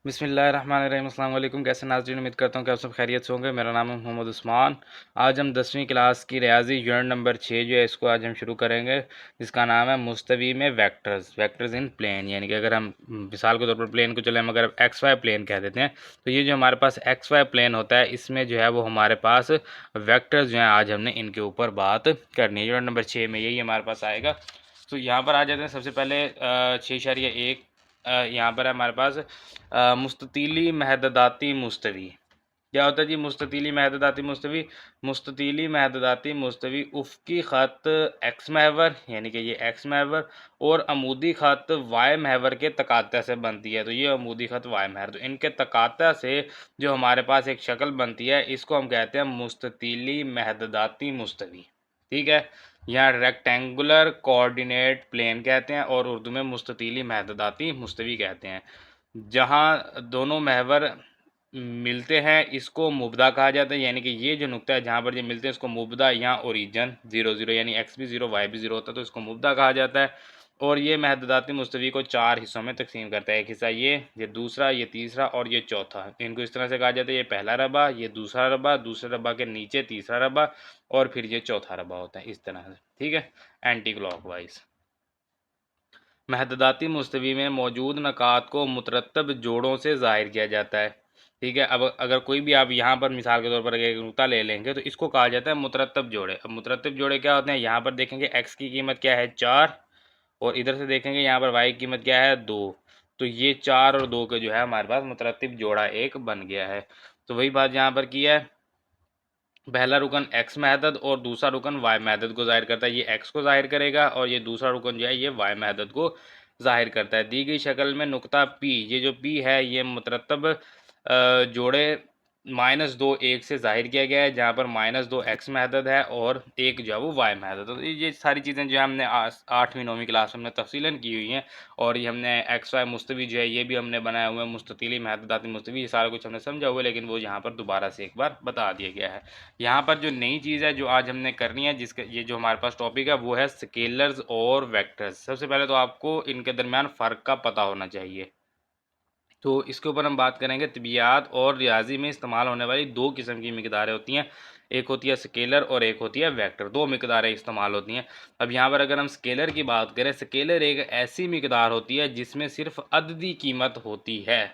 बिस्मिल्लाहिर्रहमानिर्रहीम। अस्सलाम वालेकुम। कैसे नाज़रीन, उम्मीद करता हूँ कि आप सब खैरियत से होंगे। मेरा नाम है मोहम्मद उस्मान। आज हम 10वीं क्लास की रियाजी यूनिट नंबर 6 जो है इसको आज हम शुरू करेंगे, जिसका नाम है मुस्तवी में वेक्टर्स इन प्लेन। यानी कि अगर हम मिसाल के तौर पर प्लेन को चले हम अगर एक्स वाई प्लेन कह देते हैं, तो ये जो हमारे पास एक्स वाई प्लेन होता है इसमें जो है वो हमारे पास वैक्टर्स जो हैं आज हमने इनके ऊपर बात करनी है। यूनिट नंबर 6 में यही हमारे पास आएगा। तो यहाँ पर आ जाते हैं। सबसे पहले 6.1 यहाँ पर है हमारे पास मुस्ततीली महददाती मुस्तवी। क्या होता है जी मुस्ततीली महददाती मुस्तवी? मुस्ततीली महददाती मुस्तवी उफ़क़ी ख़त एक्स महवर यानी कि ये एक्स महवर और अमूदी ख़त वाई महवर के तकाते से बनती है। तो ये अमूदी ख़त वाई महवर, तो इनके तकाता से जो हमारे पास एक शक्ल बनती है इसको हम कहते हैं मुस्ततीली महददाती मुस्तवी। ठीक है, यहाँ रेक्टेंगुलर कोऑर्डिनेट प्लेन कहते हैं और उर्दू में मुस्ततीली महददाती मुस्तवी कहते हैं। जहाँ दोनों महवर मिलते हैं इसको मुबदा कहा जाता है। यानी कि ये जो नुक्ता है जहाँ पर ये मिलते हैं इसको मुबदा या ओरिजन 0 0 यानी एक्स भी 0 वाई भी 0 होता है, तो इसको मुबदा कहा जाता है। और ये महददाती मुस्तवी को 4 हिस्सों में तकसीम करता है। एक हिस्सा ये दूसरा, ये तीसरा और ये चौथा। इनको इस तरह से कहा जाता है, ये पहला रबा, ये दूसरा रबा, दूसरे रबा के नीचे तीसरा रबा और फिर ये चौथा रबा होता है, इस तरह से। ठीक है, एंटी क्लॉकवाइज। महददाती मुस्तवी में मौजूद नकात को मुतरतब जोड़ों से ज़ाहिर किया जाता है। ठीक है, अब अगर कोई भी आप यहाँ पर मिसाल के तौर पर एक नुक्ता ले लेंगे तो इसको कहा जाता है मुतरतब जोड़े। अब मुतरतब जोड़े क्या होते हैं? यहाँ पर देखेंगे एक्स की कीमत क्या है 4 और इधर से देखेंगे यहाँ पर वाई की कीमत क्या है 2। तो ये 4 और 2 का जो है हमारे पास मुतरतब जोड़ा एक बन गया है। तो वही बात यहाँ पर की है, पहला रुकन एक्स महदद और दूसरा रुकन वाई महदद को ज़ाहिर करता है। ये एक्स को ज़ाहिर करेगा और ये दूसरा रुकन जो है ये वाई महदद को ज़ाहिर करता है। दी गई शक्ल में नुक्ता पी, ये जो पी है ये मुतरतब जोड़े -2 1 से ज़ाहिर किया गया है, जहाँ पर -2 एक्स महदद है और 1 जो है वो वाई महदद है। तो ये सारी चीज़ें जो है हमने 8वीं 9वीं क्लास में हमने तफसीलन की हुई हैं। और ये हमने एक्स वाई मुस्तवी जो है ये भी हमने बनाए हुए हैं, मुस्ततीली महददाती मुस्तवी, ये सारा कुछ हमने समझा हुआ है, लेकिन वो यहाँ पर दोबारा से एक बार बता दिया गया है। यहाँ पर जो नई चीज़ है जो आज हमने करनी है, जिसका ये जो हमारे पास टॉपिक है वो है स्केलर्स और वेक्टर्स। सबसे पहले तो आपको इनके दरमियान फ़र्क का पता होना चाहिए। तो इसके ऊपर हम बात करेंगे। तिबियात और रियाजी में इस्तेमाल होने वाली 2 किस्म की मिकदारें होती हैं, एक होती है स्केलर और एक होती है वेक्टर। 2 मिकदारें इस्तेमाल होती हैं। अब यहाँ पर अगर हम स्केलर की बात करें, स्केलर एक ऐसी मिकदार होती है जिसमें सिर्फ अददी कीमत होती है।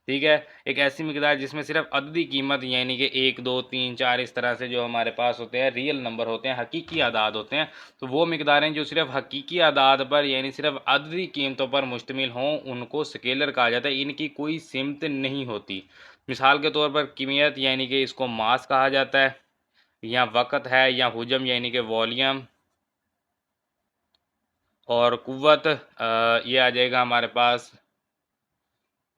ठीक है, एक ऐसी मिकदार जिसमें सिर्फ अददी कीमत यानी कि 1 2 3 4 इस तरह से जो हमारे पास होते हैं रियल नंबर होते हैं, हकीकी आदाद होते हैं। तो वो मिकदारें जो सिर्फ हकीकी आदाद पर यानी सिर्फ अददी कीमतों पर मुश्तमिल हों उनको स्केलर कहा जाता है। इनकी कोई सिमत नहीं होती। मिसाल के तौर पर किमियत यानी कि इसको मास कहा जाता है, या वक़्त है, या हुजम यानी कि वॉल्यूम, और कुव्वत ये आ जाएगा हमारे पास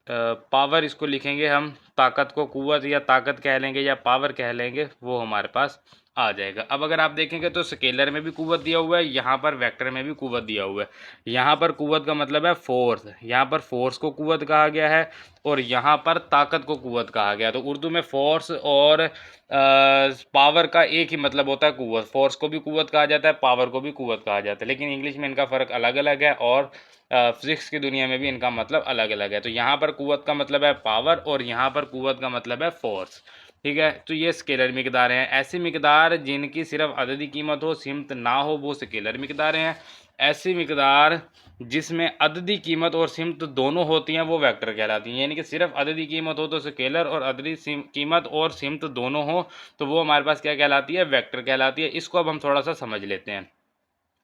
पावर। इसको लिखेंगे हम, ताकत को कुव्वत या ताकत कह लेंगे या पावर कह लेंगे, वो हमारे पास आ जाएगा। अब अगर आप देखेंगे तो स्केलर में भी कुव्वत दिया हुआ है, यहाँ पर वेक्टर में भी कुव्वत दिया हुआ है। यहाँ पर कुव्वत का मतलब है फोर्स, यहाँ पर फोर्स को कुव्वत कहा गया है और यहाँ पर ताकत को कुव्वत कहा गया है। तो उर्दू में फोर्स और पावर का एक ही मतलब होता है कुव्वत। फोर्स को भी कुव्वत कहा जाता है, पावर को भी कुव्वत कहा जाता है, लेकिन इंग्लिश में इनका फ़र्क अलग अलग है और फिज़िक्स की दुनिया में भी इनका मतलब अलग अलग है। तो यहाँ पर कुव्वत का मतलब है पावर और यहाँ पर कुव्वत का मतलब है फोर्स। ठीक है, तो ये स्केलर मिकदारें हैं। ऐसी मिकदार जिनकी सिर्फ अददी कीमत हो, सिमत ना हो, वो स्केलर मिकदारें हैं। ऐसी मिकदार जिसमें अददी कीमत और सिमत दोनों होती हैं वो वेक्टर कहलाती हैं। यानी कि सिर्फ अददी कीमत हो तो स्केलर और अददी कीमत और सिमत दोनों हो तो वो हमारे पास क्या कहलाती है? वेक्टर कहलाती है। इसको अब हम थोड़ा सा समझ लेते हैं।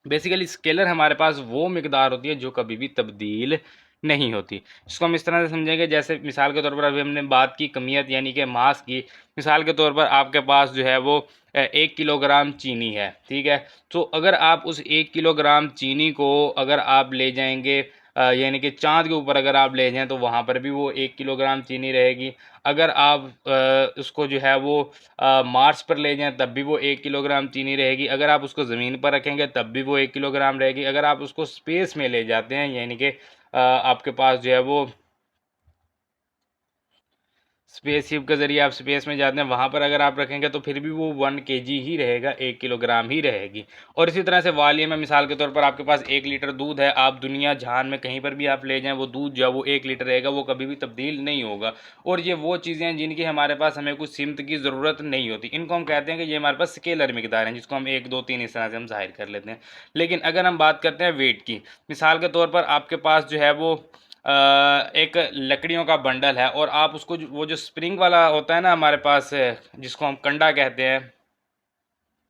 बेसिकली स्केलर हमारे पास वो मिकदार होती है जो कभी भी तब्दील नहीं होती। इसको हम इस तरह से समझेंगे, जैसे मिसाल के तौर पर अभी हमने बात की कमियत यानी कि मास की। मिसाल के तौर पर आपके पास जो है वो 1 किलोग्राम चीनी है। ठीक है, तो अगर आप उस 1 किलोग्राम चीनी को अगर आप ले जाएंगे यानी कि चाँद के ऊपर अगर आप ले जाएं तो वहाँ पर भी वो 1 किलोग्राम चीनी रहेगी। अगर आप उसको जो है वो मार्स पर ले जाएं तब भी वो 1 किलोग्राम चीनी रहेगी। अगर आप उसको ज़मीन पर रखेंगे तब भी वो 1 किलोग्राम रहेगी। अगर आप उसको स्पेस में ले जाते हैं यानी कि आपके पास जो है वो स्पेसशिप के ज़रिए आप स्पेस में जाते हैं, वहाँ पर अगर आप रखेंगे तो फिर भी वो 1 kg ही रहेगा, 1 किलोग्राम ही रहेगी। और इसी तरह से वॉल्यूम में मिसाल के तौर पर आपके पास 1 लीटर दूध है, आप दुनिया जहान में कहीं पर भी आप ले जाएं, वो दूध जो है वो 1 लीटर रहेगा, वो कभी भी तब्दील नहीं होगा। और ये वो चीज़ें हैं जिनकी हमारे पास हमें कुछ सीमित की ज़रूरत नहीं होती, इनको हम कहते हैं कि ये हमारे पास स्केलर मिकदार हैं, जिसको हम 1 2 3 इस तरह से हम जाहिर कर लेते हैं। लेकिन अगर हम बात करते हैं वेट की, मिसाल के तौर पर आपके पास जो है वो एक लकड़ियों का बंडल है, और आप उसको वो जो स्प्रिंग वाला होता है ना हमारे पास, जिसको हम कंडा कहते हैं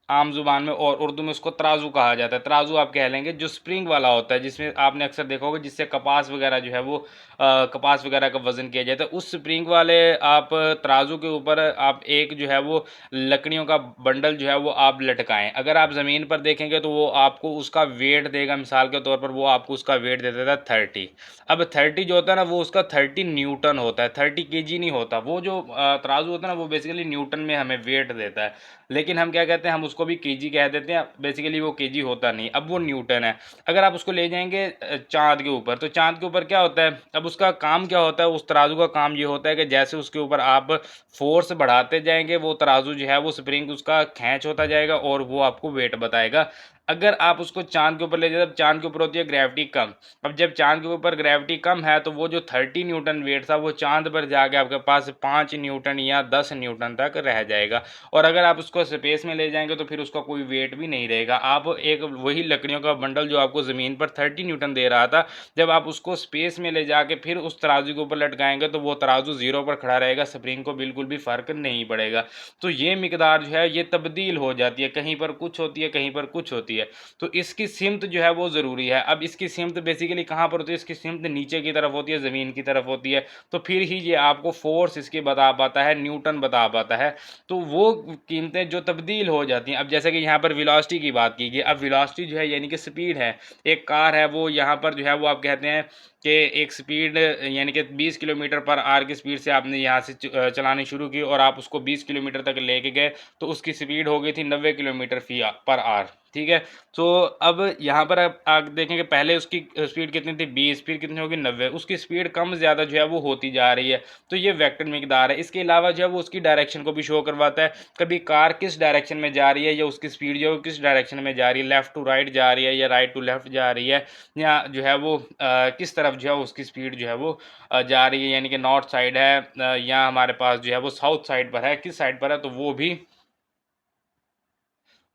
आम जुबान में, और उर्दू में उसको तराजू कहा जाता है, तराजू आप कह लेंगे, जो स्प्रिंग वाला होता है, जिसमें आपने अक्सर देखा होगा जिससे कपास वगैरह जो है वो कपास वगैरह का वजन किया जाता है, उस स्प्रिंग वाले आप तराजू के ऊपर आप एक जो है वो लकड़ियों का बंडल जो है वो आप लटकाएं। अगर आप ज़मीन पर देखेंगे तो वो आपको उसका वेट देगा, मिसाल के तौर पर वो आपको उसका वेट दे देता है 30। अब 30 जो होता है ना वो उसका 30 न्यूटन होता है, 30 kg नहीं होता। वो जो तराजू होता है ना वो बेसिकली न्यूटन में हमें वेट देता है, लेकिन हम क्या कहते हैं, हम उसको भी केजी कह देते हैं, बेसिकली वो केजी होता नहीं, अब वो न्यूटन है। अगर आप उसको ले जाएंगे चांद के ऊपर, तो चांद के ऊपर क्या होता है, अब उसका काम क्या होता है, उस तराजू का काम ये होता है कि जैसे उसके ऊपर आप फोर्स बढ़ाते जाएंगे, वो तराजू जो है वो स्प्रिंग उसका खींच होता जाएगा और वो आपको वेट बताएगा। अगर आप उसको चांद के ऊपर ले जाए, जब चांद के ऊपर होती है ग्रेविटी कम, अब जब चांद के ऊपर ग्रेविटी कम है तो वो जो 30 न्यूटन वेट था वो चांद पर जाके आपके पास 5 न्यूटन या 10 न्यूटन तक रह जाएगा। और अगर आप उसको स्पेस में ले जाएंगे तो फिर उसका कोई वेट भी नहीं रहेगा। आप एक वही लकड़ियों का बंडल जो आपको ज़मीन पर 30 न्यूटन दे रहा था, जब आप उसको स्पेस में ले जाके फिर उस तराजू के ऊपर लटकाएंगे तो वो तराजू ज़ीरो पर खड़ा रहेगा, स्प्रिंग को बिल्कुल भी फ़र्क नहीं पड़ेगा। तो ये मिकदार जो है ये तब्दील हो जाती है, कहीं पर कुछ होती है, कहीं पर कुछ होती है। तो इसकी सिमत जो है वो ज़रूरी है। अब इसकी सिमत बेसिकली कहाँ पर होती है, इसकी सिमत नीचे की तरफ होती है, ज़मीन की तरफ होती है, तो फिर ही ये आपको फोर्स इसकी बता पाता है, न्यूटन बता पाता है। तो वो कीमतें जो तब्दील हो जाती हैं, अब जैसे कि यहाँ पर वेलोसिटी की बात की गई, अब वेलोसिटी जो है यानी कि स्पीड है, एक कार है वो यहाँ पर जो है वो आप कहते हैं कि एक स्पीड यानी कि 20 किलोमीटर पर आवर की स्पीड से आपने यहाँ से चलानी शुरू की और आप उसको 20 किलोमीटर तक लेके गए, तो उसकी स्पीड हो गई थी 90 किलोमीटर पर आवर, ठीक है। तो अब यहाँ पर आप देखेंगे पहले उसकी स्पीड कितनी थी 20, स्पीड कितनी होगी 90, उसकी स्पीड कम ज़्यादा जो है वो होती जा रही है। तो ये वेक्टर मिकदार है। इसके अलावा जो है वो उसकी डायरेक्शन को भी शो करवाता है, कभी कार किस डायरेक्शन में जा रही है या उसकी स्पीड जो है किस डायरेक्शन में जा रही है, लेफ़्ट टू राइट जा रही है या राइट टू लेफ़्ट जा रही है, या जो है वो किस तरफ जो है उसकी स्पीड जो है वो जा रही है, यानी कि नॉर्थ साइड है या हमारे पास जो है वो साउथ साइड पर है, किस साइड पर है, तो वो भी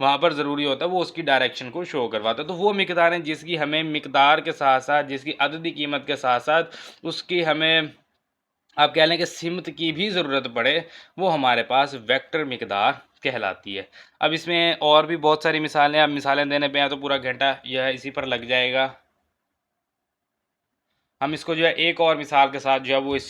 वहाँ पर ज़रूरी होता है, वो उसकी डायरेक्शन को शो करवाता है। तो वो मिकदार हैं जिसकी हमें मिकदार के साथ साथ, जिसकी अददी कीमत के साथ साथ उसकी हमें आप कह लें कि सिमत की भी ज़रूरत पड़े, वो हमारे पास वेक्टर मिकदार कहलाती है। अब इसमें और भी बहुत सारी मिसालें, अब मिसालें देने पे हैं तो पूरा घंटा यह इसी पर लग जाएगा। हम इसको जो है एक और मिसाल के साथ जो है वो इस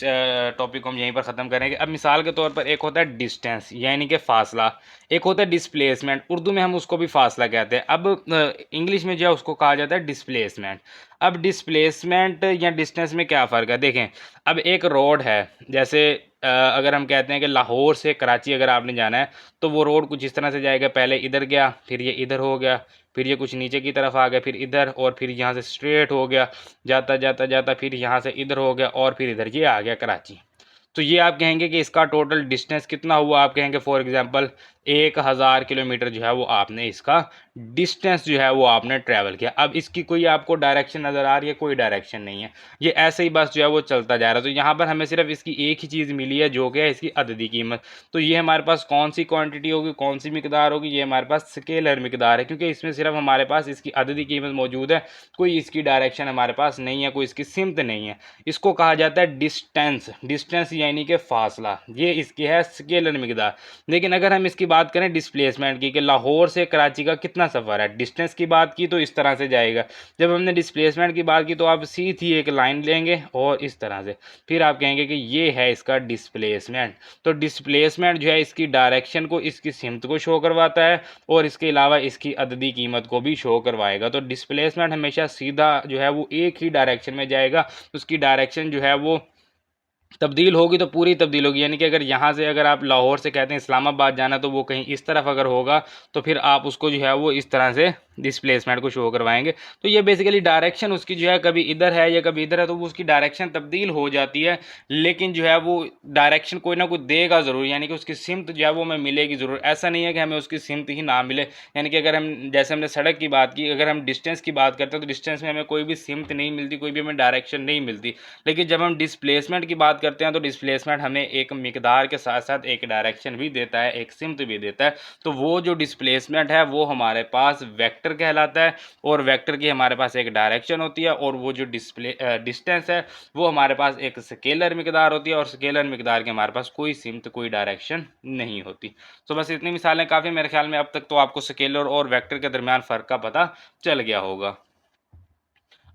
टॉपिक को हम यहीं पर ख़त्म करेंगे। अब मिसाल के तौर पर एक होता है डिस्टेंस यानी कि फ़ासला, एक होता है डिस्प्लेसमेंट, उर्दू में हम उसको भी फ़ासला कहते हैं। अब इंग्लिश में जो है उसको कहा जाता है डिस्प्लेसमेंट। अब डिस्प्लेसमेंट या डिस्टेंस में क्या फ़र्क है, देखें। अब एक रोड है, जैसे अगर हम कहते हैं कि लाहौर से कराची अगर आपने जाना है तो वो रोड कुछ इस तरह से जाएगा, पहले इधर गया, फिर ये इधर हो गया, फिर ये कुछ नीचे की तरफ आ गया, फिर इधर, और फिर यहाँ से स्ट्रेट हो गया, जाता जाता जाता फिर यहाँ से इधर हो गया और फिर इधर ये आ गया कराची। तो ये आप कहेंगे कि इसका टोटल डिस्टेंस कितना हुआ, आप कहेंगे फॉर एग्जांपल 1000 किलोमीटर जो है वो आपने इसका डिस्टेंस जो है वो आपने ट्रैवल किया। अब इसकी कोई आपको डायरेक्शन नज़र आ रही है, कोई डायरेक्शन नहीं है, ये ऐसे ही बस जो है वो चलता जा रहा है। तो यहाँ पर हमें सिर्फ इसकी एक ही चीज़ मिली है जो कि है इसकी अददी कीमत। तो ये हमारे पास कौन सी क्वांटिटी होगी, कौन सी मिकदार होगी, ये हमारे पास स्केलर मिकदार है, क्योंकि इसमें सिर्फ हमारे पास इसकी अददी कीमत मौजूद है, कोई इसकी डायरेक्शन हमारे पास नहीं है, कोई इसकी सिमत नहीं है। इसको कहा जाता है डिस्टेंस, डिस्टेंस यानी कि फासला, ये इसकी है स्केलर मिकदार। लेकिन अगर हम इसकी बात करें डिस्प्लेसमेंट की, कि लाहौर से कराची का कितना सफ़र है, डिस्टेंस की बात की तो इस तरह से जाएगा। जब हमने डिस्प्लेसमेंट की बात की तो आप सीधी एक लाइन लेंगे और इस तरह से फिर आप कहेंगे कि ये है इसका डिस्प्लेसमेंट। तो डिस्प्लेसमेंट जो है इसकी डायरेक्शन को, इसकी सिमत को शो करवाता है और इसके अलावा इसकी अददी कीमत को भी शो करवाएगा। तो डिस्प्लेसमेंट हमेशा सीधा जो है वो एक ही डायरेक्शन में जाएगा, उसकी डायरेक्शन जो है वो तब्दील होगी तो पूरी तब्दील होगी, यानी कि अगर यहाँ से अगर आप लाहौर से कहते हैं इस्लामाबाद जाना तो वो कहीं इस तरफ अगर होगा तो फिर आप उसको जो है वो इस तरह से डिस्प्लेसमेंट को शो करवाएंगे। तो ये बेसिकली डायरेक्शन उसकी जो है कभी इधर है या कभी इधर है, तो वो उसकी डायरेक्शन तब्दील हो जाती है, लेकिन जो है वो डायरेक्शन कोई ना कोई देगा ज़रूर, यानी कि उसकी सिमत जो है वो हमें मिलेगी ज़रूर। ऐसा नहीं है कि हमें उसकी सिमत ही ना मिले, यानी कि अगर हम, जैसे हमने सड़क की बात की, अगर हम डिस्टेंस की बात करते हैं तो डिस्टेंस में हमें कोई भी सिमत नहीं मिलती, कोई भी हमें डायरेक्शन नहीं मिलती। लेकिन जब हम डिस्प्लेसमेंट की बात करते हैं तो डिस्प्लेसमेंट हमें एक मिकदार के साथ साथ एक डायरेक्शन भी देता है, एक सिमत भी देता है। तो वो जो डिस्प्लेसमेंट है वो हमारे पास वेक्टर कहलाता है, और वेक्टर की हमारे पास एक डायरेक्शन होती है, और वो जो डिस्टेंस है वो हमारे पास एक स्केलर मिकदार होती है, और स्केलर मिकदार के हमारे पास कोई सिमत, कोई डायरेक्शन नहीं होती। तो बस इतनी मिसालें काफ़ी, मेरे ख्याल में अब तक तो आपको स्केलर और वेक्टर के दरमियान फ़र्क का पता चल गया होगा।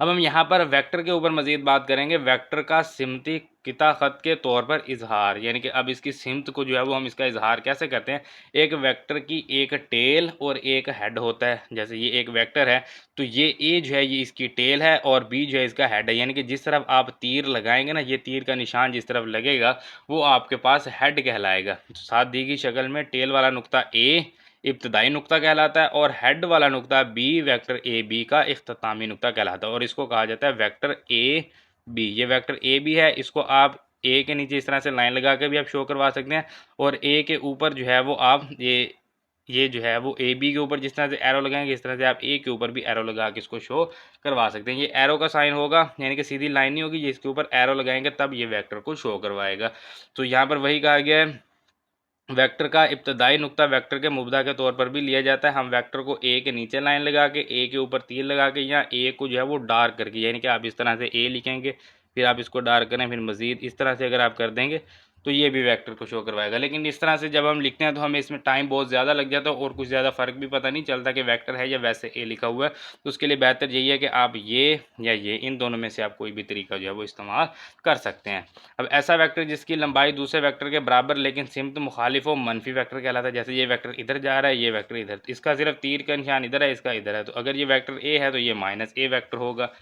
अब हम यहाँ पर वेक्टर के ऊपर मज़ीद बात करेंगे। वेक्टर का सिमती किता ख़त के तौर पर इजहार, यानी कि अब इसकी सिमत को जो है वो हम इसका इजहार कैसे करते हैं। एक वेक्टर की एक टेल और एक हेड होता है। जैसे ये एक वेक्टर है तो ये ए जो है ये इसकी टेल है और बी जो है इसका हेड है, यानी कि जिस तरफ आप तीर लगाएंगे ना, ये तीर का निशान जिस तरफ लगेगा वो आपके पास हेड कहलाएगा। तो साथ दी गई शक्ल में टेल वाला नुक्ता ए इब्तदाई नुक्ता कहलाता है, और हेड वाला नुक्ता बी वेक्टर ए बी का इख्तितामी नुक्ता कहलाता है, और इसको कहा जाता है वेक्टर ए बी। ये वेक्टर ए बी है, इसको आप ए के नीचे इस तरह से लाइन लगा के भी आप शो करवा सकते हैं, और ए के ऊपर जो है वो आप ये जो है वो ए बी के ऊपर जिस तरह से एरो लगाएंगे, इस तरह से आप ए के ऊपर भी एरो लगा के इसको शो करवा सकते हैं। ये एरो का साइन होगा, यानी कि सीधी लाइन नहीं होगी, ये इसके ऊपर एरो लगाएंगे तब ये वेक्टर को शो करवाएगा। तो यहाँ पर वही कहा गया है, वेक्टर का इब्तदाई नुक्ता वेक्टर के मुब्दा के तौर पर भी लिया जाता है। हम वेक्टर को ए के नीचे लाइन लगा के, ए के ऊपर तीर लगा के, या ए को जो है वो डार्क करके, यानी कि आप इस तरह से ए लिखेंगे, फिर आप इसको डार्क करें, फिर मज़ीद इस तरह से अगर आप कर देंगे तो ये भी वेक्टर को शो करवाएगा। लेकिन इस तरह से जब हम लिखते हैं तो हमें इसमें टाइम बहुत ज़्यादा लग जाता है, और कुछ ज़्यादा फ़र्क भी पता नहीं चलता कि वेक्टर है या वैसे ए लिखा हुआ है। तो उसके लिए बेहतर यही है कि आप ये या ये, इन दोनों में से आप कोई भी तरीका जो है वो इस्तेमाल कर सकते हैं। अब ऐसा वेक्टर जिसकी लंबाई दूसरे वेक्टर के बराबर लेकिन सिमत मुखालिफ हो, मनफी वेक्टर कहलाता है। जैसे ये वेक्टर इधर जा रहा है, ये वेक्टर इधर, इसका सिर्फ तीर का निशान इधर है, इसका इधर है, तो अगर ये वेक्टर ए है तो ये माइनस ए वेक्टर होगा।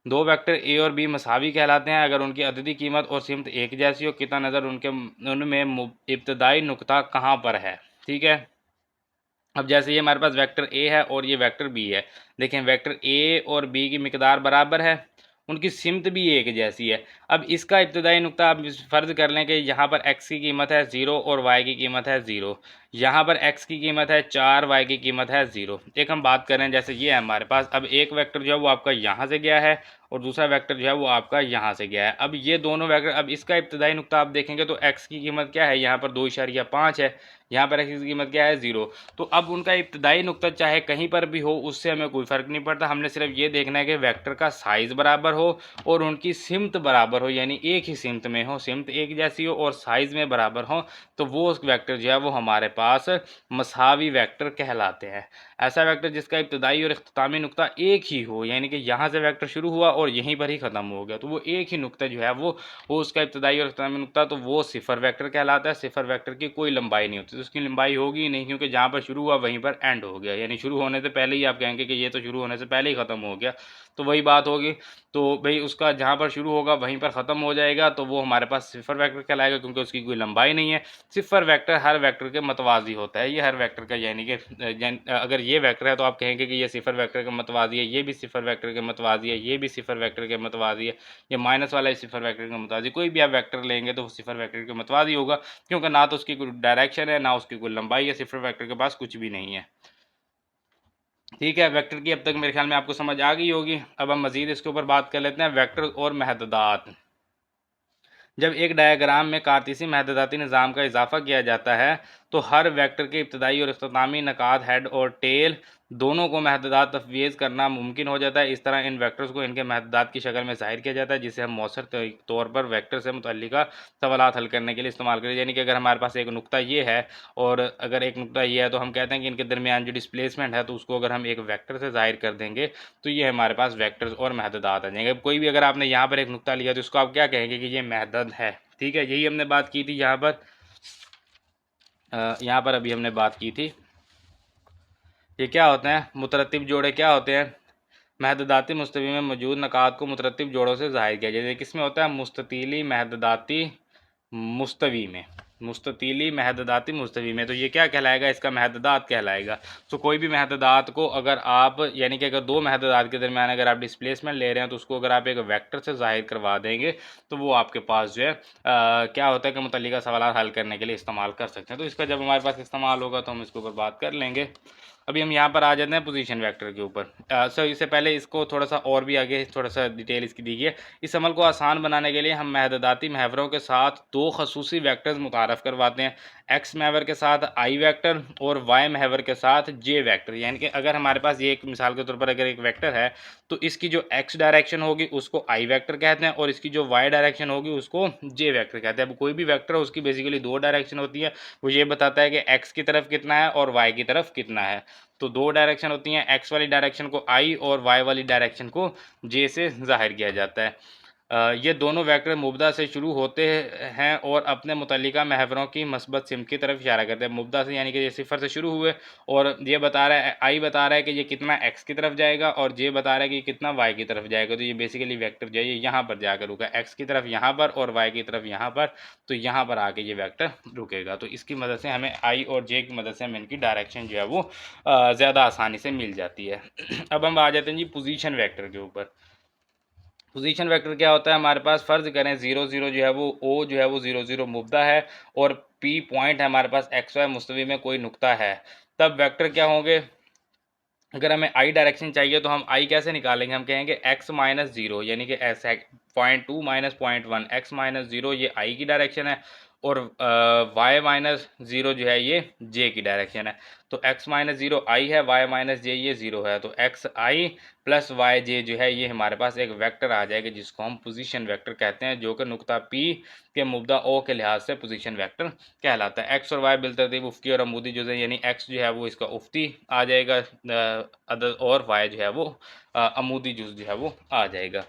दो वेक्टर ए और बी मसावी कहलाते हैं अगर उनकी अददी कीमत और सिमत एक जैसी हो, कितना नज़र उनमें इब्तदाई नुक्ता कहाँ पर है। ठीक है, अब जैसे ये हमारे पास वेक्टर ए है और ये वेक्टर बी है, देखें वेक्टर ए और बी की मिकदार बराबर है, उनकी सिमत भी एक जैसी है। अब इसका इब्तदाई नुक्ता आप फ़र्ज़ कर लें कि यहाँ पर x की कीमत है 0 और y की कीमत है 0, यहाँ पर x की कीमत है 4, y की कीमत है 0। एक हम बात करें, जैसे ये है हमारे पास, अब एक वेक्टर जो है वो आपका यहाँ से गया है और दूसरा वेक्टर जो है वो आपका यहाँ से गया है। अब ये दोनों वेक्टर, अब इसका इब्तदाई नुक्ता आप देखेंगे तो x की कीमत क्या है, यहाँ पर 2.5 है, यहाँ पर x की कीमत क्या है 0। तो अब उनका इब्तदाई नुक्ता चाहे कहीं पर भी हो उससे हमें कोई फ़र्क नहीं पड़ता, हमने सिर्फ ये देखना है कि वेक्टर का साइज़ बराबर हो और उनकी सिमत बराबर हो, यानी एक ही सिमत में हो, सिमत एक जैसी हो और साइज़ में बराबर हो, तो वो उस वेक्टर जो है वो हमारे पास मसावी वेक्टर कहलाते हैं। ऐसा वेक्टर जिसका इब्तदाई और इख्तितामी नुक्ता एक ही हो, यानी कि यहाँ से वेक्टर शुरू हुआ और यहीं पर ही ख़त्म हो गया, तो वो एक ही नुक्ता जो है वो उसका इब्तदाई और इख्तितामी नुक्ता, तो वो सिफर वेक्टर कहलाता है। सिफर वेक्टर की कोई लंबाई नहीं होती, तो उसकी लंबाई होगी ही नहीं, क्योंकि जहाँ पर शुरू हुआ वहीं पर एंड हो गया, यानी शुरू होने से पहले ही आप कहेंगे कि ये तो शुरू होने से पहले ही ख़त्म हो गया, तो वही बात होगी। तो भाई उसका जहाँ पर शुरू होगा वहीं पर ख़त्म हो जाएगा, तो वो हमारे पास सिफर वेक्टर कहलाएगा, क्योंकि उसकी कोई लंबाई नहीं है। सिफर वेक्टर हर वेक्टर के मतवाज़ी होता है, ये हर वेक्टर का, यानी कि अगर ये वेक्टर है तो आप कहेंगे कि ये सिफर वेक्टर के मतवाज़ी है, ये भी सिफर वेक्टर के मतवाज़ी है, ये भी सिफर वेक्टर के मतवाज़ी है, ये माइनस वाला सिफर वेक्टर के मतवाज़ी, कोई भी आप वेक्टर लेंगे तो वो सिफर वेक्टर के मतवाज़ी होगा, क्योंकि ना तो उसकी कोई डायरेक्शन है ना उसकी कोई लंबाई है, सिफर वेक्टर के पास कुछ भी नहीं है। ठीक है, वेक्टर की अब तक मेरे ख्याल में आपको समझ आ गई होगी। अब हम मज़ीद इसके ऊपर बात कर लेते हैं, वेक्टर और महददात। जब एक डायग्राम में कार्तीसी महददाती निज़ाम का इजाफा किया जाता है तो हर वेक्टर के इब्तदाई और इख्तितामी नकात हेड और टेल दोनों को महददात तफवीज़ करना मुमकिन हो जाता है। इस तरह इन वेक्टर्स को इनके महददात की शक्ल में ज़ाहिर किया जाता है, जिसे हम मौसर तौर पर वेक्टर से मुतल्लिका सवालात हल करने के लिए इस्तेमाल करें। यानी कि अगर हमारे पास एक नुक्ता ये है और अगर एक नुक्ता ये है, तो हम कहते हैं कि इनके दरमियान जो डिस्प्लेसमेंट है तो उसको अगर हम एक वेक्टर से ज़ाहिर कर देंगे तो ये हमारे पास वेक्टर्स और महददात आ जाएंगे। अब कोई भी अगर आपने यहाँ पर एक नुक्ता लिया तो उसको आप क्या कहेंगे कि ये महदद है। ठीक है, यही हमने बात की थी यहाँ पर अभी हमने बात की थी। ये क्या होते हैं, मुतरत्तिब जोड़े क्या होते हैं। महददाती मुस्तवी में मौजूद नकात को मुतरत्तिब जोड़ों से ज़ाहिर किया जाए। किस में होता है, मुस्ततीली महददाती मुस्तवी में। मुस्ततीली महददाती मुस्तवी में, तो ये क्या कहलाएगा, इसका महददात कहलाएगा। तो कोई भी महददात को अगर आप, यानी कि अगर दो महददात के दरमियान अगर आप डिस्प्लेसमेंट ले रहे हैं तो उसको अगर आप एक वेक्टर से ज़ाहिर करवा देंगे तो वो आपके पास जो है क्या होता है कि मुतल्लिका सवाल हल करने के लिए इस्तेमाल कर सकते हैं। तो इसका जब हमारे पास इस्तेमाल होगा तो हम इसके ऊपर बात कर लेंगे। अभी हम यहाँ पर आ जाते हैं पोजीशन वेक्टर के ऊपर। सर इससे पहले इसको थोड़ा सा और भी आगे थोड़ा सा डिटेल इसकी दी है। इस अमल को आसान बनाने के लिए हम महददाती महवरों के साथ दो खसूसी वेक्टर्स मुतारफ़ करवाते हैं, एक्स महवर के साथ आई वेक्टर और वाई महवर के साथ जे वेक्टर। यानी कि अगर हमारे पास ये एक मिसाल के तौर पर अगर एक वेक्टर है तो इसकी जो एक्स डायरेक्शन होगी उसको आई वेक्टर कहते हैं और इसकी जो वाई डायरेक्शन होगी उसको जे वेक्टर कहते हैं। अब कोई भी वेक्टर है उसकी बेसिकली दो डायरेक्शन होती है, वो ये बताता है कि एक्स की तरफ कितना है और वाई की तरफ कितना है। तो दो डायरेक्शन होती हैं, एक्स वाली डायरेक्शन को आई और वाई वाली डायरेक्शन को जे से ज़ाहिर किया जाता है। ये दोनों वेक्टर मुब्दा से शुरू होते हैं और अपने मुतल्लिका महवरों की मस्बत सिमत की तरफ इशारा करते हैं। मुब्दा से यानी कि ये सिफर से शुरू हुए और ये बता रहा है, आई बता रहा है कि ये कितना एक्स की तरफ जाएगा और जे बता रहा है कि कितना वाई की तरफ जाएगा। तो ये बेसिकली वेक्टर जो है ये यहाँ पर जाकर रुका, एक्स की तरफ यहाँ पर और वाई की तरफ यहाँ पर, तो यहाँ पर आके ये वेक्टर रुकेगा। तो इसकी मदद से हमें आई और जे की मदद से हमें इनकी डायरेक्शन जो है वो ज़्यादा आसानी से मिल जाती है। अब हम आ जाते हैं जी पोजीशन वेक्टर के ऊपर। पोजीशन वेक्टर क्या होता है, हमारे पास फ़र्ज़ करें 0 0 जो है वो ओ जो है वो 0 0 मुब्दा है और पी पॉइंट है हमारे पास एक्स वाई मुस्तवी में कोई नुक्ता है, तब वेक्टर क्या होंगे। अगर हमें आई डायरेक्शन चाहिए तो हम आई कैसे निकालेंगे, हम कहेंगे एक्स माइनस जीरो, यानी कि .2 माइनस .1, एक्स माइनस जीरो ये आई की डायरेक्शन है और वाई माइनस ज़ीरो जो है ये जे की डायरेक्शन है। तो एक्स माइनस ज़ीरो आई है, वाई माइनस जे ये ज़ीरो है, तो एक्स आई प्लस वाई जे जो है ये हमारे पास एक वेक्टर आ जाएगा जिसको हम पोजीशन वेक्टर कहते हैं, जो कि नुक्ता पी के मुब्दा ओ के लिहाज से पोजीशन वेक्टर कहलाता है। एक्स और वाई बिलतरतीब उफ़की और अमूदी जुज़ है, यानी एक्स जो है वो इसका उफ़ती आ जाएगा अदद और वाई जो है वो अमूदी जुज़ जो है वो आ जाएगा।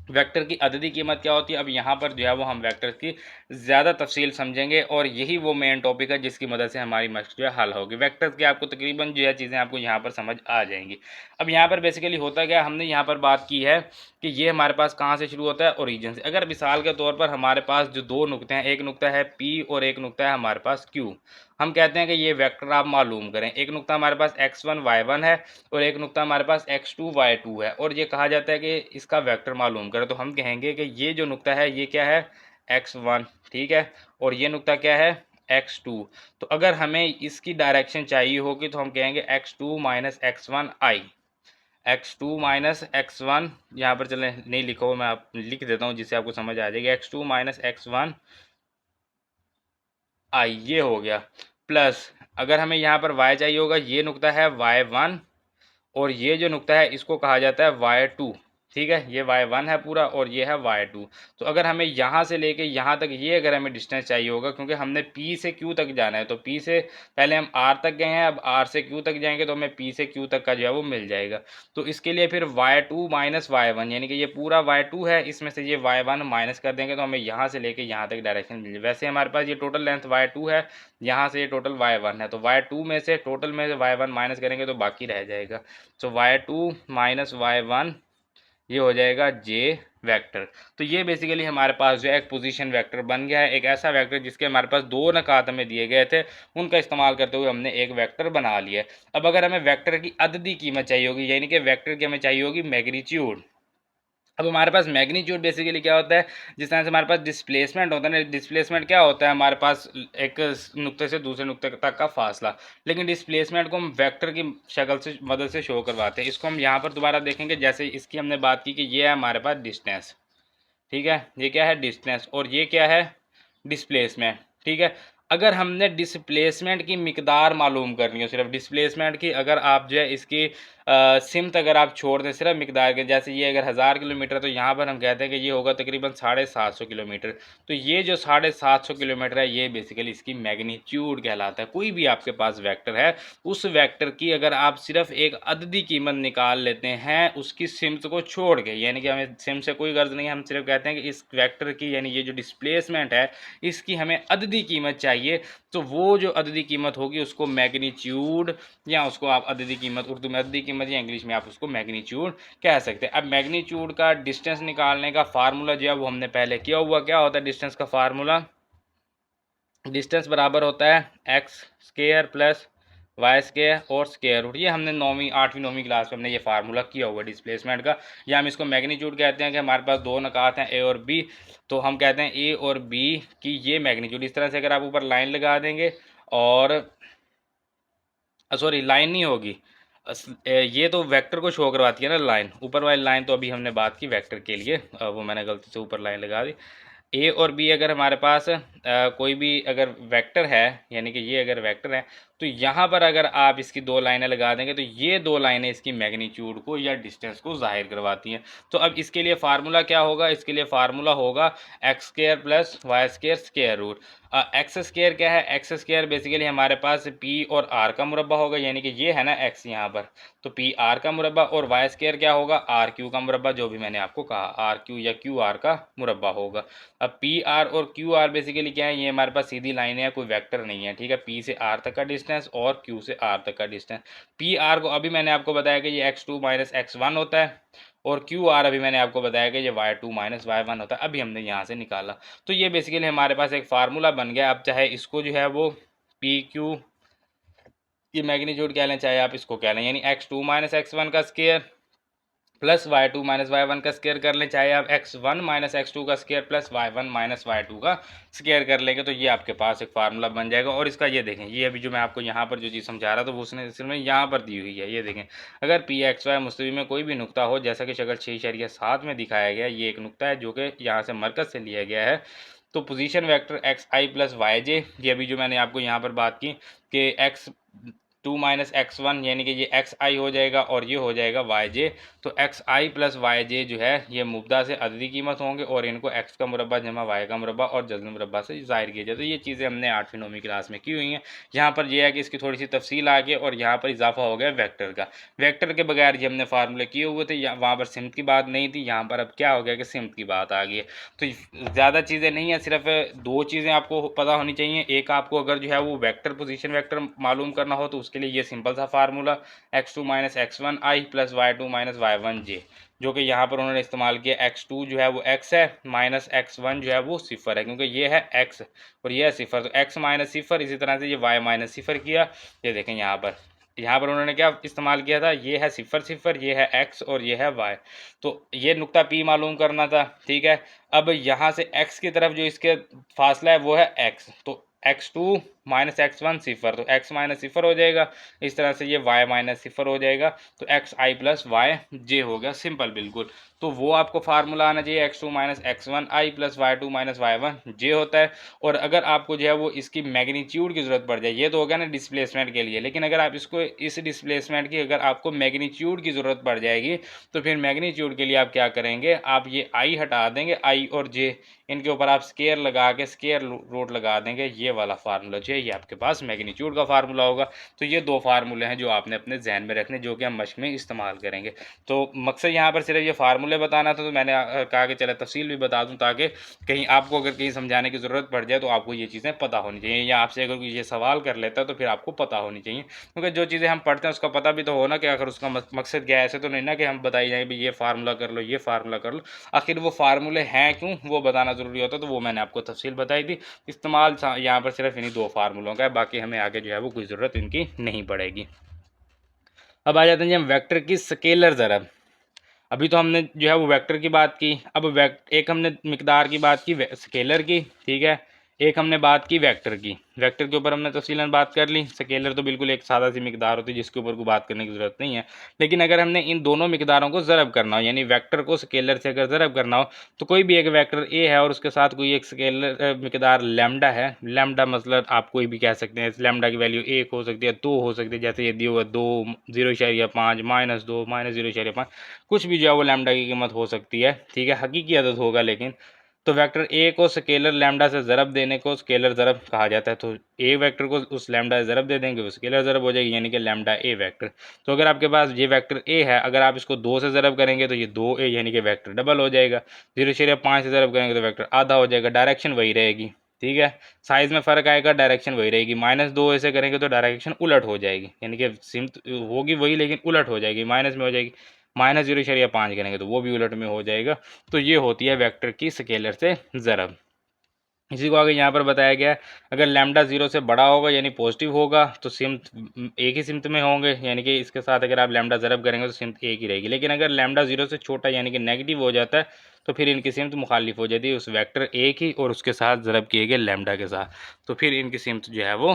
वेक्टर की अददी कीमत क्या होती है, अब यहाँ पर जो है वो हम वेक्टर की ज़्यादा तफसील समझेंगे और यही वो मेन टॉपिक है जिसकी मदद से हमारी मश्क जो है हल होगी। वेक्टर की आपको तकरीबन जो है चीज़ें आपको यहाँ पर समझ आ जाएंगी। अब यहाँ पर बेसिकली होता क्या, हमने यहाँ पर बात की है कि ये हमारे पास कहाँ से शुरू होता है, ओरिजिन से। अगर मिसाल के तौर पर हमारे पास जो दो नुकते हैं, एक नुकता है पी और एक नुकता है हमारे पास क्यू, हम कहते हैं कि ये वेक्टर आप मालूम करें। एक नुकता हमारे पास x1 y1 है और एक नुकता हमारे पास x2 y2 है और ये कहा जाता है कि इसका वेक्टर मालूम करें, तो हम कहेंगे कि ये जो नुकता है ये क्या है, x1, ठीक है, और ये नुकता क्या है, x2। तो अगर हमें इसकी डायरेक्शन चाहिए होगी तो हम कहेंगे x2 माइनस x1 आई, x2 माइनस x1, यहाँ पर चलें नहीं लिखा हुआ मैं आप लिख देता हूँ जिससे आपको समझ आ जाएगी, x2 माइनस x1 आई ये हो गया, प्लस अगर हमें यहाँ पर y चाहिए होगा, ये नुकता है y1 और ये जो नुकता है इसको कहा जाता है y2, ठीक है, ये y1 है पूरा और ये है y2। तो अगर हमें यहाँ से लेके यहाँ तक ये अगर हमें डिस्टेंस चाहिए होगा, क्योंकि हमने P से Q तक जाना है, तो P से पहले हम R तक गए हैं, अब R से Q तक जाएंगे तो हमें P से Q तक का जो है वो मिल जाएगा। तो इसके लिए फिर y2 माइनस y1, यानी कि ये पूरा y2 है, इसमें से ये y1 माइनस कर देंगे तो हमें यहाँ से लेके यहाँ तक डायरेक्शन मिल जाए। वैसे हमारे पास ये टोटल लेंथ y2 है, यहाँ से ये टोटल y1 है, तो y2 में से टोटल में से y1 माइनस करेंगे तो बाकी रह जाएगा। तो y2 माइनस y1 ये हो जाएगा जे वेक्टर। तो ये बेसिकली हमारे पास जो है एक पोजीशन वेक्टर बन गया है, एक ऐसा वेक्टर जिसके हमारे पास दो नकात हमें दिए गए थे, उनका इस्तेमाल करते हुए हमने एक वेक्टर बना लिया है। अब अगर हमें वेक्टर की अददी कीमत चाहिए होगी, यानी कि वेक्टर की हमें चाहिए होगी मैग्नीट्यूड। अब हमारे पास मैग्नीट्यूड बेसिकली क्या होता है, जिस तरह से हमारे पास डिस्प्लेसमेंट होता है ना, डिस्प्लेसमेंट क्या होता है, हमारे पास एक नुक्ते से दूसरे नुक्ते तक का फासला, लेकिन डिस्प्लेसमेंट को हम वेक्टर की शक्ल से मदद से शो करवाते हैं। इसको हम यहाँ पर दोबारा देखेंगे, जैसे इसकी हमने बात की कि ये है हमारे पास डिस्टेंस, ठीक है, ये क्या है डिस्टेंस और ये क्या है डिस्प्लेसमेंट, ठीक है। अगर हमने डिस्प्लेसमेंट की मिकदार मालूम करनी हो, सिर्फ डिस्प्लेसमेंट की, अगर आप जो है इसकी सिमत अगर आप छोड़ दें सिर्फ मिकदार के, जैसे ये अगर 1000 किलोमीटर तो यहाँ पर हम कहते हैं कि ये होगा तकरीबन 750 किलोमीटर। तो ये जो 750 किलोमीटर है ये बेसिकली इसकी मैग्नीट्यूड कहलाता है। कोई भी आपके पास वेक्टर है, उस वेक्टर की अगर आप सिर्फ एक अददी कीमत निकाल लेते हैं उसकी सिमत को छोड़ के, यानी कि हमें सिम से कोई गर्ज नहीं है, हम सिर्फ कहते हैं कि इस वेक्टर की यानी ये जो डिस्प्लेसमेंट है इसकी हमें अददी कीमत चाहिए, तो वो जो अददी कीमत होगी उसको मैग्नीट्यूड, या उसको आप अददी कीमत, उर्दू में अददी कीमत या इंग्लिश में आप उसको मैग्नीट्यूड कह सकते हैं। अब मैग्नीट्यूड का डिस्टेंस निकालने का फार्मूला जो है वो हमने पहले किया हुआ, क्या होता है डिस्टेंस का फार्मूला, डिस्टेंस बराबर होता है x square plus y square और स्क्वायर रूट। ये हमने 9वीं 8वीं 9वीं क्लास में हमने ये फार्मूला किया हुआ डिस्प्लेसमेंट का, या हम इसको मैग्नीट्यूड कहते हैं कि हमारे पास दो नकात हैं ए और बी, तो हम कहते हैं ए और बी की ये मैग्नीट्यूड। इस तरह से अगर आप ऊपर लाइन लगा देंगे और सॉरी लाइन नहीं होगी, ये तो वेक्टर को शो करवाती है ना लाइन, ऊपर वाली लाइन तो अभी हमने बात की वेक्टर के लिए, वो मैंने गलती से ऊपर लाइन लगा दी। ए और बी अगर हमारे पास कोई भी अगर वेक्टर है, यानी कि ये अगर वेक्टर है, तो यहाँ पर अगर आप इसकी दो लाइनें लगा देंगे तो ये दो लाइनें इसकी मैग्नीट्यूड को या डिस्टेंस को जाहिर करवाती हैं। तो अब इसके लिए फार्मूला क्या होगा, इसके लिए फार्मूला होगा x square plus y square square root. X square क्या है, एक्स स्क्वायर बेसिकली हमारे पास पी और आर का मुरब्बा होगा, यानी कि ये है ना एक्स यहाँ पर, तो पी आर का मुरब्बा, और वाई स्क्वायर क्या होगा, आर क्यू का मुरब्बा, जो भी मैंने आपको कहा आर क्यू या क्यू आर का मुरब्बा होगा। अब पी आर और क्यू आर बेसिकली क्या है, ये हमारे पास सीधी लाइन है, कोई वेक्टर नहीं है, ठीक है। पी से आर तक का डिस्टेंस और क्यू से आर तक का डिस्टेंस। पी आर को अभी मैंने आपको बताया कि ये x2 माइनस x1 होता है, और क्यू आर अभी मैंने आपको बताया कि ये y2 माइनस y1 होता है, अभी हमने यहाँ से निकाला। तो ये बेसिकली हमारे पास एक फार्मूला बन गया। अब चाहे इसको जो है वो पी क्यू की मैग्नीट्यूड कह लें, चाहे आप इसको कह लें, यानी x2 माइनस x1 का square plus y2 minus y1 का स्क्वायर कर लें, चाहे आप x1 माइनस x2 का square plus y1 minus y2 का स्क्वायर कर लेंगे, तो ये आपके पास एक फार्मूला बन जाएगा। और इसका ये देखें, ये अभी जो मैं आपको यहाँ पर जो चीज़ समझा रहा था वो उसने सिर्फ यहाँ पर दी हुई है। ये देखें, अगर पी एक्स वाई मुस्तवी में कोई भी नुक्ता हो, जैसा कि शक्ल 6.7 में दिखाया गया, ये एक नुक्ता है जो कि यहाँ से मरकज़ से लिया गया है, तो पोजीशन वेक्टर एक्स आई प्लस वाई जे, ये अभी जो मैंने आपको यहाँ पर बात की कि x2 माइनस x1 यानी कि ये एक्स आई हो जाएगा और ये हो जाएगा वाई जे, तो एक्स आई प्लस वाई जे जो है ये मुब्दा से अददी कीमत होंगे, और इनको x का मुरब्बा जमा y का मुरब्बा और जज़्म मुरब्बा से ज़ाहिर किया जाए। तो ये चीज़ें हमने 8वीं 9वीं क्लास में की हुई हैं। यहाँ पर यह है कि इसकी थोड़ी सी तफसील आ गई, और यहाँ पर इजाफा हो गया वेक्टर का। वेक्टर के बगैर ये हमने फार्मूले किए हुए थे, वहाँ पर सिमत की बात नहीं थी, यहाँ पर अब क्या हो गया कि सिमत की बात आ गई है। तो ज़्यादा चीज़ें नहीं है, सिर्फ दो चीज़ें आपको पता होनी चाहिए। एक, आपको अगर जो है वो वेक्टर पोजीशन वेक्टर मालूम करना हो तो उसके लिए ये सिंपल सा फार्मूला x2 माइनस x1 आई प्लस y2 माइनस y1 जे, जो कि यहाँ पर उन्होंने इस्तेमाल किया। x2 जो है वो x है, माइनस x1 जो है वो सिफर है, क्योंकि ये है x और ये है सिफर, तो x माइनस सिफर, इसी तरह से ये y माइनस सिफर किया। ये देखें यहाँ पर उन्होंने क्या इस्तेमाल किया था, ये है सिफर सिफर, ये है x और ये है y, तो ये नुक्ता p मालूम करना था, ठीक है। अब यहाँ से x की तरफ जो इसके फासला है वो है x, तो x2 माइनस x1 सिफर, तो x माइनस सिफर हो जाएगा, इस तरह से ये y माइनस सिफर हो जाएगा, तो एक्स आई प्लस वाई जे हो गया, सिंपल बिल्कुल। तो वो आपको फार्मूला आना चाहिए, x2 माइनस x1 आई प्लस y2 माइनस y1 जे होता है। और अगर आपको जो है वो इसकी मैग्नीट्यूड की ज़रूरत पड़ जाए, ये तो हो गया ना डिस्प्लेसमेंट के लिए, लेकिन अगर आप इसको इस डिस्प्लेसमेंट की अगर आपको मैग्नीट्यूड की ज़रूरत पड़ जाएगी, तो फिर मैग्नीट्यूड के लिए आप क्या करेंगे, आप ये आई हटा देंगे, आई और जे, इनके ऊपर आप स्केयर लगा के स्केयर रूट लगा देंगे, ये वाला फार्मूला जो है ये आपके पास मैग्नीट्यूड का फार्मूला होगा। तो ये दो फार्मूले हैं जो आपने अपने जहन में रखने, जो कि हम मश्क में इस्तेमाल करेंगे। तो मकसद यहाँ पर सिर्फ ये फार्मूले बताना था, तो मैंने कहा कि चले तफसील भी बता दूँ, ताकि कहीं आपको अगर कहीं समझाने की ज़रूरत पड़ जाए तो आपको ये चीज़ें पता होनी चाहिए, या आपसे अगर कोई ये सवाल कर लेता है तो फिर आपको पता होनी चाहिए, क्योंकि जो चीज़ें हम पढ़ते हैं उसका पता भी तो हो ना कि आखिर उसका मकसद क्या है। ऐसे तो नहीं ना कि हम बताई जाए भी ये फार्मूला कर लो, ये फार्मूला कर लो, आखिर वो फार्मूले हैं क्यों, वो बताना ज़रूरी होता है। तो वो मैंने आपको तफसील बताई थी। इस्तेमाल यहाँ पर सिर्फ इन्हीं दो फार्मूलों का है, बाकी हमें आगे जो है वो कोई ज़रूरत इनकी नहीं पड़ेगी। अब आ जाते हैं जी हम वेक्टर की स्केलर ज़रब। अभी तो हमने जो है वो वेक्टर की बात की, अब एक हमने मिकदार की बात की स्केलर की, ठीक है, एक हमने बात की वेक्टर की। वेक्टर के ऊपर हमने तफसीलन बात कर ली, स्केलर तो बिल्कुल एक सादा सी मिकदार होती है जिसके ऊपर को बात करने की ज़रूरत नहीं है। लेकिन अगर हमने इन दोनों मिकदारों को ज़रब करना हो, यानी वेक्टर को स्केलर से अगर ज़रब करना हो, तो कोई भी एक वेक्टर ए है और उसके साथ कोई एक स्केलर मिकदार लैम्डा है, लैम्डा मतलब आप कोई भी कह सकते हैं, लैम्डा की वैल्यू 1 हो सकती है, 2 हो सकती है, जैसे ये दिया हुआ 2, 0.5, -2, -0.5, कुछ भी जो है वो लैम्डा की कीमत हो सकती है, ठीक है, हकीकी अदद होगा लेकिन। तो वेक्टर ए को स्केलर लैम्डा से ज़रब देने को स्केलर ज़रब कहा जाता है। तो ए वेक्टर को उस लैम्डा से ज़रब दे देंगे, वो स्केलर ज़रब हो जाएगी, यानी कि लैम्डा ए वेक्टर। तो अगर आपके पास ये वेक्टर ए है, अगर आप इसको 2 से ज़रब करेंगे तो ये 2a यानी कि वेक्टर डबल हो जाएगा। 0.5 से ज़रब करेंगे तो वेक्टर आधा हो जाएगा, डायरेक्शन वही रहेगी, ठीक है, साइज़ में फ़र्क आएगा, डायरेक्शन वही रहेगी। -2 ऐसे करेंगे तो डायरेक्शन उलट हो जाएगी, यानी कि सिमत होगी वही लेकिन उलट हो जाएगी, माइनस में हो जाएगी। -0.5 करेंगे तो वो भी उलट में हो जाएगा। तो ये होती है वेक्टर की स्केलर से ज़रब। इसी को आगे यहाँ पर बताया गया है, अगर लैम्डा 0 से बड़ा होगा यानी पॉजिटिव होगा तो सिम्त एक ही सिम्त में होंगे, यानी कि इसके साथ अगर आप लैम्डा ज़रब करेंगे तो सिम्त एक ही रहेगी। लेकिन अगर लैम्डा 0 से छोटा यानी कि नेगेटिव हो जाता है तो फिर इनकी सिम्त मुखालिफ हो जाती है, उस वेक्टर ए की और उसके साथ ज़रब किए गए लैम्डा के साथ, तो फिर इनकी सिम्त जो है वो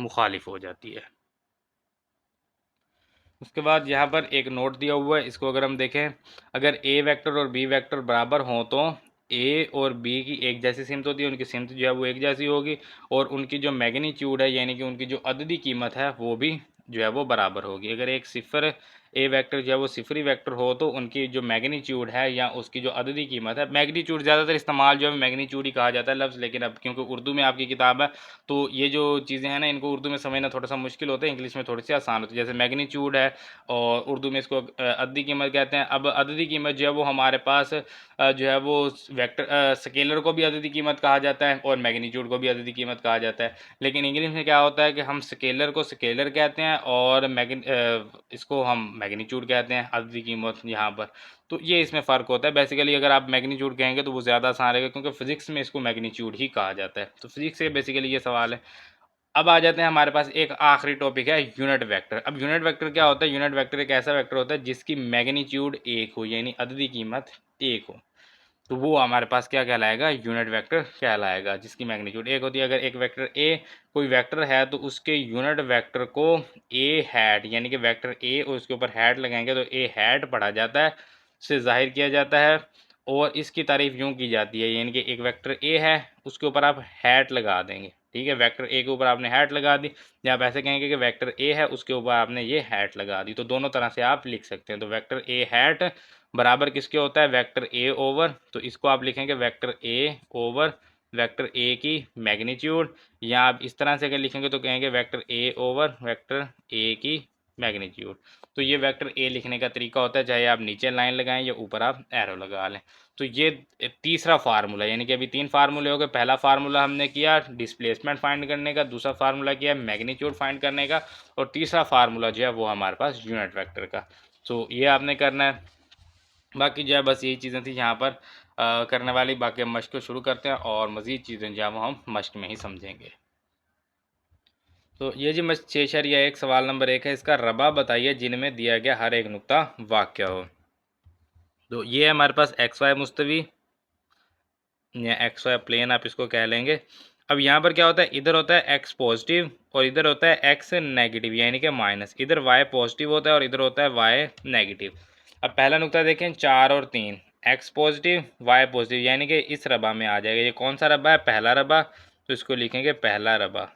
मुखालिफ हो जाती है। उसके बाद यहाँ पर एक नोट दिया हुआ है, इसको अगर हम देखें, अगर ए वेक्टर और बी वेक्टर बराबर हों तो ए और बी की एक जैसी सिमत होती है, उनकी सिमत जो है वो एक जैसी होगी, और उनकी जो मैग्नीट्यूड है यानी कि उनकी जो अददी कीमत है वो भी जो है वो बराबर होगी। अगर एक सिफर ए वेक्टर जो है वो सिफरी वेक्टर हो तो उनकी जो मैग्नीट्यूड है या उसकी जो अददी कीमत है, मैग्नीट्यूड ज़्यादातर इस्तेमाल जो है मैग्नीट्यूड ही कहा जाता है लफ्ज़, लेकिन अब क्योंकि उर्दू में आपकी किताब है तो ये जो चीज़ें हैं ना इनको उर्दू में समझना थोड़ा सा मुश्किल होता है, इंग्लिश में थोड़ी सी आसान होती है। जैसे मैग्नीट्यूड है और उर्दू में इसको अददी कीमत कहते हैं। अब अददी कीमत जो है वो हमारे पास जो है वो वेक्टर स्केलर को भी अददी कीमत कहा जाता है और मैग्नीट्यूड को भी अददी कीमत कहा जाता है। लेकिन इंग्लिश में क्या होता है कि हम स्केलर को स्केलर कहते हैं और इसको हम मैग्नीट्यूड कहते हैं अददी कीमत यहाँ पर। तो ये इसमें फ़र्क होता है। बेसिकली अगर आप मैग्नीट्यूड कहेंगे तो वो ज़्यादा आसान रहेगा, क्योंकि फिज़िक्स में इसको मैग्नीट्यूड ही कहा जाता है। तो फिज़िक्स से बेसिकली ये सवाल है। अब आ जाते हैं हमारे पास एक आखिरी टॉपिक है यूनिट वेक्टर। अब यूनिट वेक्टर क्या होता है? यूनिट वेक्टर एक ऐसा वेक्टर होता है जिसकी मैग्नीट्यूड एक हो यानी अददी कीमत एक हो, तो वो हमारे पास क्या कहलाएगा? यूनिट वेक्टर कहलाएगा, जिसकी मैग्नीट्यूड एक होती है। अगर एक वेक्टर ए कोई वेक्टर है तो उसके यूनिट वेक्टर को ए हैट यानी कि वेक्टर ए और उसके ऊपर हैट लगाएंगे तो ए हैट पढ़ा जाता है, से जाहिर किया जाता है। और इसकी तारीफ यूँ की जाती है, यानी कि एक वेक्टर ए है उसके ऊपर आप हैट लगा देंगे, ठीक है, वेक्टर ए के ऊपर आपने हैट लगा दी, या आप ऐसे कहेंगे कि वेक्टर ए है उसके ऊपर आपने ये हैट लगा दी, तो दोनों तरह से आप लिख सकते हैं। तो वेक्टर ए हैट बराबर किसके होता है? वेक्टर ए ओवर, तो इसको आप लिखेंगे vector A over vector A की मैग्नीट्यूड, या आप इस तरह से अगर लिखेंगे तो कहेंगे vector A over vector A की मैग्नीट्यूड। तो ये वेक्टर ए लिखने का तरीका होता है, चाहे आप नीचे लाइन लगाएं या ऊपर आप एरो लगा लें। तो ये तीसरा फार्मूला, यानी कि अभी 3 फार्मूले हो गए। पहला फार्मूला हमने किया डिस्प्लेसमेंट फाइंड करने का, दूसरा फार्मूला किया मैग्नीट्यूड फाइंड करने का, और तीसरा फार्मूला जो है वो हमारे पास यूनिट वेक्टर का। तो ये आपने करना है। बाकी जो है बस यही चीज़ें थी यहाँ पर करने वाली। बाकी हम मश्क को शुरू करते हैं और मज़ीद चीज़ें जो है वो हम मश्क में ही समझेंगे। तो ये जी मश्क 6.1 सवाल नंबर 1 है, इसका रबा बताइए जिनमें दिया गया हर एक नुक्ता वाक़या हो। तो ये है हमारे पास एक्स वाई मुस्तवी या एक्स वाई प्लेन आप इसको कह लेंगे। अब यहाँ पर क्या होता है? इधर होता है एक्स पॉजिटिव और इधर होता है एक्स नेगेटिव यानी कि माइनस। इधर वाई पॉजिटिव होता है और इधर होता है वाई नेगेटिव। अब पहला नुक्ता देखें 4 और 3, एक्स पॉजिटिव वाई पॉजिटिव यानी कि इस रबा में आ जाएगा। ये कौन सा रबा है? पहला रबा, तो इसको लिखेंगे पहला रबा,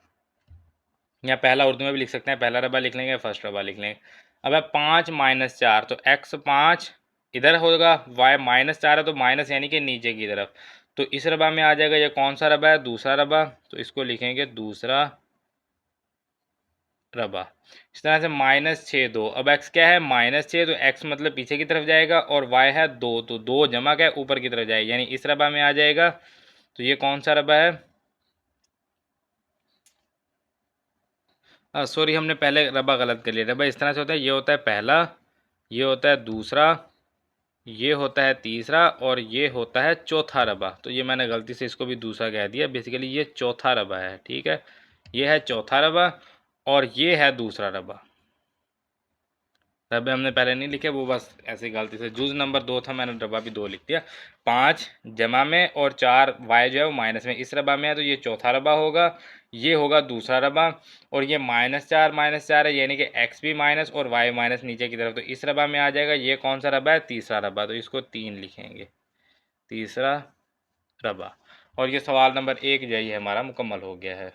या पहला उर्दू में भी लिख सकते हैं, पहला रबा लिख लेंगे, फर्स्ट रबा लिख लेंगे। अब है 5 माइनस 4, तो एक्स 5 इधर होगा, वाई माइनस 4 है तो माइनस यानी कि नीचे की तरफ, तो इस रबा में आ जाएगा। ये कौन सा रबा है? दूसरा रबा, तो इसको लिखेंगे दूसरा रबा। इस तरह से -6 2, अब एक्स क्या है? -6, तो एक्स मतलब पीछे की तरफ जाएगा, और वाई है 2, तो 2 जमा क्या है? ऊपर की तरफ जाएगा, यानी इस रबा में आ जाएगा। तो ये कौन सा रबा है? सॉरी, हमने पहले रबा गलत कर लिया। रबा इस तरह से होता है, ये होता है पहला, ये होता है दूसरा, ये होता है तीसरा, और ये होता है चौथा रबा। तो ये मैंने गलती से इसको भी दूसरा कह दिया, बेसिकली ये चौथा रबा है, ठीक है। ये है चौथा रबा और ये है दूसरा रबा। रबे हमने पहले नहीं लिखे, वो बस ऐसे गलती से, जूज नंबर 2 था, मैंने रबा भी 2 लिख दिया। 5 जमा में और 4 वाई जो है वो माइनस में इस रबा में है, तो ये चौथा रबा होगा, ये होगा दूसरा रबा, और ये -4 है यानी कि एक्स भी माइनस और वाई माइनस नीचे की तरफ, तो इस रबा में आ जाएगा। ये कौन सा रबा है? तीसरा रबा, तो इसको 3 लिखेंगे, तीसरा रबा। और ये सवाल नंबर 1 जो है ये हमारा मुकम्मल हो गया है।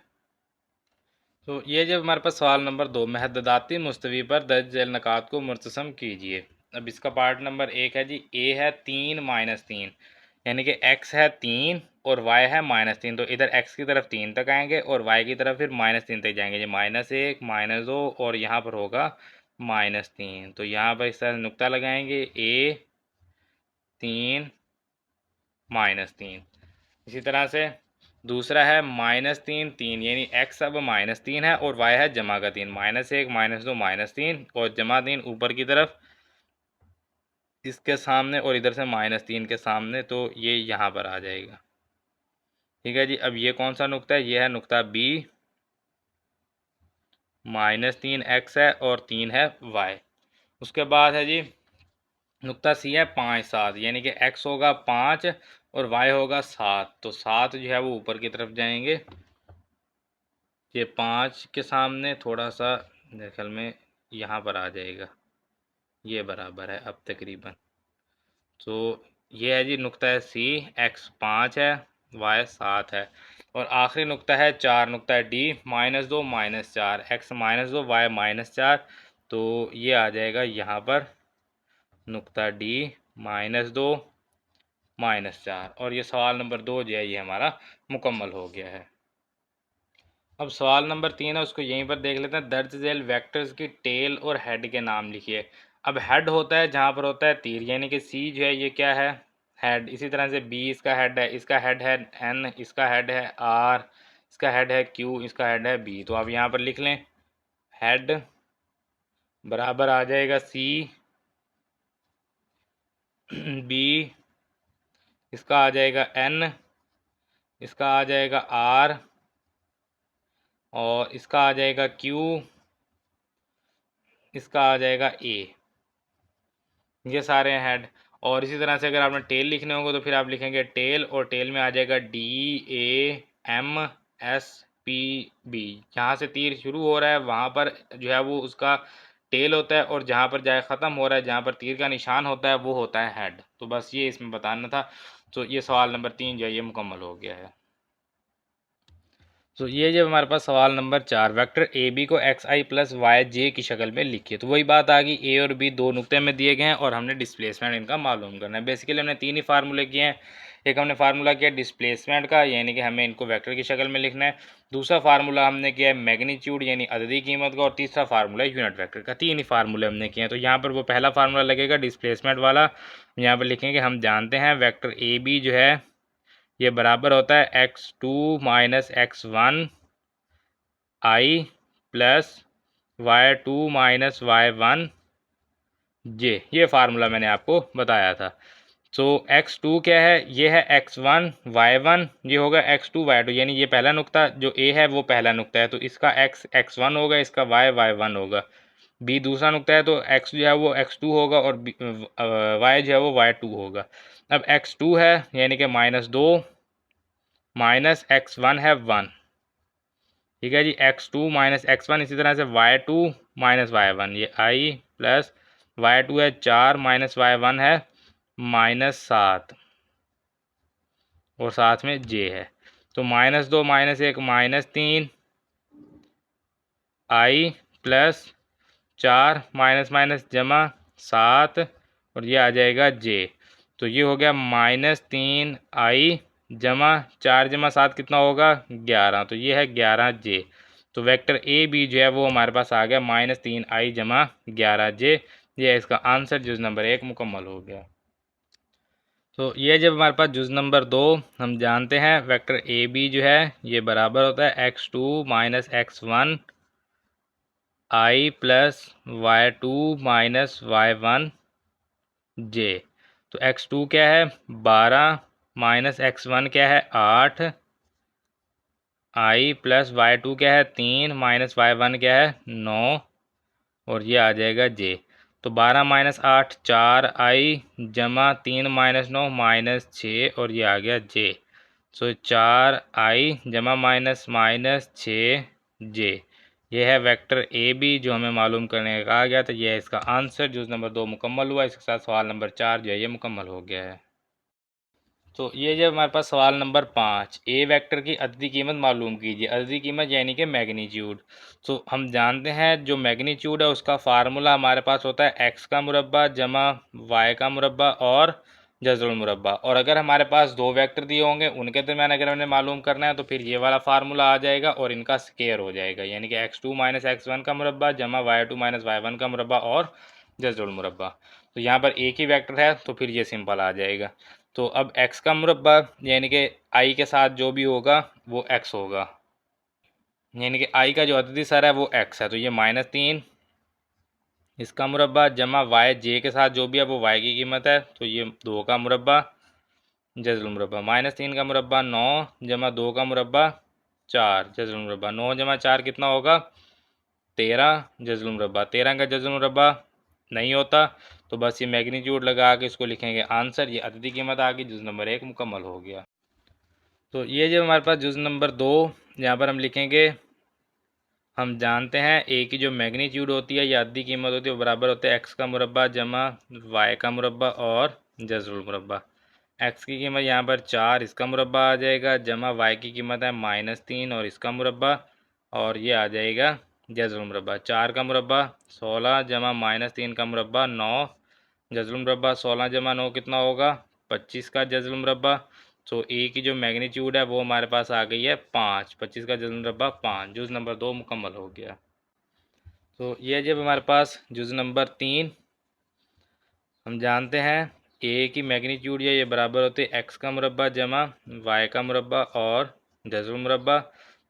तो ये जब हमारे पास सवाल नंबर 2, महददाती मुस्तवी पर दर्ज झैल नकात को मुर्तसम कीजिए। अब इसका पार्ट नंबर 1 है जी, ए है 3 -3, यानी कि एक्स है 3 और वाई है -3, तो इधर एक्स की तरफ 3 तक आएंगे और वाई की तरफ फिर -3 तक जाएंगे जी, -1 -2 और यहाँ पर होगा -3। तो यहाँ पर इस तरह नुक्ता लगाएंगे, ए 3 -3। इसी तरह से दूसरा है -3 3, यानी एक्स अब -3 है और वाई है जमा का 3, -1 -2 -3 और जमा 3 ऊपर की तरफ इसके सामने और इधर से -3 के सामने, तो ये यहाँ पर आ जाएगा। ठीक है जी। अब ये कौन सा नुक्ता है, ये है नुक्ता बी, -3x है और 3 है y। उसके बाद है जी नुक्ता सी है 5 7, यानी कि x होगा 5 और y होगा 7। तो 7 जो है वो ऊपर की तरफ जाएंगे, ये 5 के सामने थोड़ा सा मेरे ख्याल में यहाँ पर आ जाएगा, ये बराबर है अब तकरीबन। तो ये है जी नुक्ता है सी, x 5 है y 7 है। और आखिरी नुक्ता है 4, नुक्ता है डी, -2 -4, x -2 y -4। तो ये आ जाएगा यहाँ पर नुक्ता डी -2 -4। और ये सवाल नंबर 2 जो है ये हमारा मुकम्मल हो गया है। अब सवाल नंबर 3 है, उसको यहीं पर देख लेते हैं। दर्ज झेल वेक्टर्स की टेल और हेड के नाम लिखिए। अब हेड होता है जहाँ पर होता है तीर, यानी कि सी जो है ये क्या है, हेड। इसी तरह से बी इसका हेड है, इसका हेड है एन, इसका हेड है आर, इसका हेड है क्यू, इसका हेड है बी। तो आप यहाँ पर लिख लें हेड बराबर आ जाएगा सी बी, इसका आ जाएगा एन, इसका आ जाएगा आर और इसका आ जाएगा क्यू, इसका आ जाएगा ए। ये सारे हैं हेड। और इसी तरह से अगर आपने टेल लिखने होंगे तो फिर आप लिखेंगे टेल, और टेल में आ जाएगा D A M S P B. जहाँ से तीर शुरू हो रहा है वहाँ पर जो है वो उसका टेल होता है, और जहाँ पर जाए ख़त्म हो रहा है, जहाँ पर तीर का निशान होता है, वो होता है हेड। तो बस ये इसमें बताना था। तो ये सवाल नंबर 3 जो है ये मुकम्मल हो गया है। तो ये जब हमारे पास सवाल नंबर 4, वेक्टर ए बी को एक्स आई प्लस वाई जे की शक्ल में लिखिए। तो वही बात आ गई, ए और बी दो नुक्ते में दिए गए हैं और हमने डिस्प्लेसमेंट इनका मालूम करना है। बेसिकली हमने 3 ही फार्मूले किए हैं। एक हमने फार्मूला किया डिस्प्लेसमेंट का, यानी कि हमें इनको वेक्टर की शक्ल में लिखना है। दूसरा फार्मूला हमने किया है मैग्नीट्यूड यानी अददी कीमत का, और तीसरा फार्मूला यूनिट वेक्टर का। 3 ही फार्मूले हमने किए हैं। तो यहाँ पर वो पहला फार्मूला लगेगा डिस्प्लेसमेंट वाला। यहाँ पर लिखेंगे हम जानते हैं वेक्टर ए बी जो है ये बराबर होता है x2 - x1 आई प्लस y2 - y1 जे। ये फार्मूला मैंने आपको बताया था। तो x2 क्या है, ये है x1 y1, ये होगा x2 y2, यानी ये पहला नुक्ता जो a है वो पहला नुक्ता है, तो इसका x x1 होगा, इसका y y1 होगा। b दूसरा नुक्ता है, तो x जो है वो x2 होगा और y जो है वो y2 होगा। अब x2 है यानी कि -2 -x1 है 1। ठीक है जी, x2 - x1। इसी तरह से y2 - y1, ये i प्लस y2 है 4 -y1 है -7 और साथ में j है। तो -2 -1 -3 i प्लस 4 माइनस जमा 7 और ये आ जाएगा j। तो ये हो गया -3 i जमा 4 जमा 7 कितना होगा 11। तो ये है 11 जे। तो वेक्टर ए बी जो है वो हमारे पास आ गया -3 i जमा 11 जे। ये है इसका आंसर, जुज नंबर 1 मुकम्मल हो गया। तो ये जब हमारे पास जुज नंबर 2, हम जानते हैं वेक्टर ए बी जो है ये बराबर होता है x2 - x1 i plus y2 - y1 जे। तो x2 क्या है 12 -x1 क्या है 8 i प्लस y2 क्या है 3 -y1 क्या है 9 और ये आ जाएगा j। तो 12 - 8 4 i जमा 3 - 9 -6 और ये आ गया j। सो 4 i जमा -6 j। ये है वेक्टर ए बी जो हमें मालूम करने का कहा गया था। यह है इसका आंसर, जुज नंबर 2 मुकम्मल हुआ। इसके साथ सवाल नंबर 4 जो है ये मुकम्मल हो गया है। तो ये जब हमारे पास सवाल नंबर 5, ए वेक्टर की अददी कीमत मालूम कीजिए। अददी कीमत यानी कि मैग्नीट्यूड। तो हम जानते हैं जो मैग्नीट्यूड है उसका फार्मूला हमारे पास होता है एक्स का मुरब्बा जमा वाई का मुरब्बा और जज़रुल मुरब्बा। और अगर हमारे पास दो वेक्टर दिए होंगे उनके दरमियान अगर हमने मालूम करना है तो फिर ये वाला फार्मूला आ जाएगा और इनका स्केयर हो जाएगा, यानी कि x2 - x1 का मुरब्बा जमा y2 - y1 का मुरब्बा और जज़रुल मुरब्बा। तो यहाँ पर एक ही वेक्टर है तो फिर ये सिंपल आ जाएगा। तो अब x का मुरब्बा यानी कि i के साथ जो भी होगा वो x होगा, यानी कि i का जो अददी सर है वो x है, तो ये -3 इसका मुरब्बा जमा y j के साथ जो भी है वो y की कीमत है, तो ये 2 का मुरब्बा जज़ुल मुरब्बा। -3 का मुरब्बा 9 जमा 2 का मुरब्बा 4 जज़ुल मुरब्बा। 9 जमा 4 कितना होगा? 13 जज़ुल मुरब्बा। 13 का जज़ुल मुरब्बा नहीं होता, तो बस ये मैग्नीट्यूड लगा के इसको लिखेंगे आंसर। ये अददी कीमत आ गई, जुज़ नंबर 1 मुकम्मल हो गया। तो ये जो हमारे पास जुज़ नंबर 2, यहाँ पर हम लिखेंगे, हम जानते हैं ए की जो मैग्नीट्यूड होती है या अद्दी कीमत होती है वो बराबर होते हैं एक्स का मुरब्बा जमा वाई का मुरब्बा और जज़रुल मुरब्बा। एक्स की कीमत यहाँ पर 4, इसका मुरब्बा आ जाएगा, जमा वाई की कीमत है -3 और इसका मुरब्बा, और ये आ जाएगा जज़रुल मुरब्बा। 4 का मुरब्बा 16 जमा -3 का मुरब्बा 9 जज़रुल मुरब्बा। 16 जमा 9 कितना होगा? 25 का जज़रुल मुरब्बा। तो ए की जो मैग्नीट्यूड है वो हमारे पास आ गई है 5। 25 का जज़्ब मुरब्बा 5। जुज़ नंबर 2 मुकम्मल हो गया। तो ये जब हमारे पास जुज़ नंबर 3, हम जानते हैं ए की मैग्नीट्यूड ये बराबर होते हैं एक्स का मुरब्बा जमा वाई का मुरब्बा और जज़्ब मुरब्बा।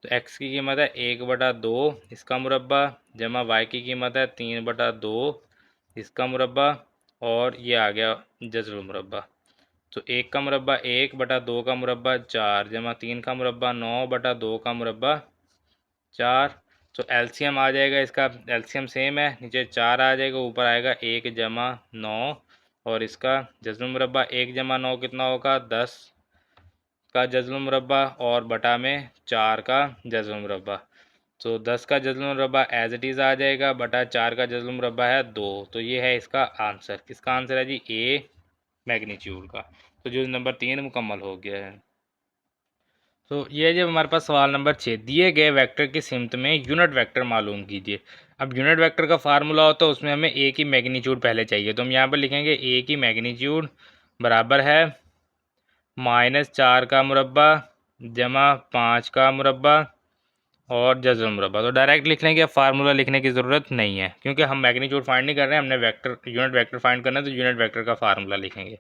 तो एक्स की कीमत है 1/2 इसका मुरब्बा जमा वाई की कीमत है 3/2 इसका मुरब्बा, और ये आ गया जज़्ब मुरब्बा। तो 1 का मुरब्बा 1/2 का मुरब्बा 4 जमा 3 का मुरब्बा 9/2 का मुरब्बा 4। तो एलसीएम आ जाएगा इसका, एलसीएम सेम है, नीचे 4 आ जाएगा, ऊपर आएगा 1 जमा 9, और इसका जज़्ब मुरब्बा 1 जमा 9 कितना होगा? 10 का जज़्ब मुरब्बा और बटा में 4 का जज़्ब मुरब्बा। तो 10 का जज़्ब मुरब्बा एज इट इज़ आ जाएगा, बटा 4 का जज़्ब मुरब्बा है 2। तो ये है इसका आंसर। किसका आंसर है जी? ए मैग्नीट्यूड का। तो जो नंबर 3 मुकम्मल हो गया है। तो ये जब हमारे पास सवाल नंबर 6, दिए गए वेक्टर की सिमत में यूनिट वेक्टर मालूम कीजिए। अब यूनिट वेक्टर का फार्मूला होता है, उसमें हमें ए की मैग्नीट्यूड पहले चाहिए, तो हम यहाँ पर लिखेंगे ए की मैग्नीट्यूड बराबर है -4 का मुरब्बा जमा 5 का मुरब्बा और जज़्ब मुरब्बा। तो डायरेक्ट लिख लेंगे, फार्मूला लिखने की ज़रूरत नहीं है, क्योंकि हम मैग्नीट्यूड फाइंड नहीं कर रहे हैं, हमने वेक्टर यूनिट वेक्टर फाइंड करना है, तो यूनिट वेक्टर का फार्मूला लिखेंगे।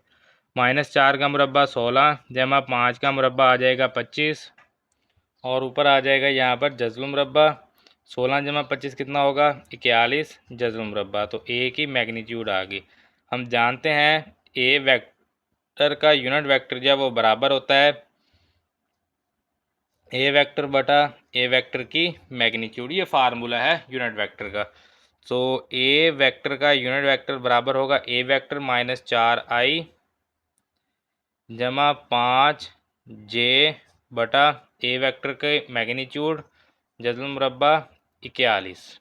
-4 का मुरब्बा 16 जमा 5 का मुरब्बा आ जाएगा 25, और ऊपर आ जाएगा यहाँ पर जज़्ब मुरब्बा। 16 जमा 25 कितना होगा? 41 जज़्ब मुरब्बा। तो ए की मैग्नीट्यूड आ गई। हम जानते हैं ए वेक्टर का यूनिट वेक्टर जो है वो बराबर होता है ए वेक्टर बटा ए वेक्टर की मैग्नीट्यूड। ये फार्मूला है यूनिट वेक्टर का। तो ए वेक्टर का यूनिट वेक्टर बराबर होगा ए वेक्टर -4i जमा 5j बटा ए वेक्टर के मैग्नीट्यूड जज़्ब मुरब्बा 41।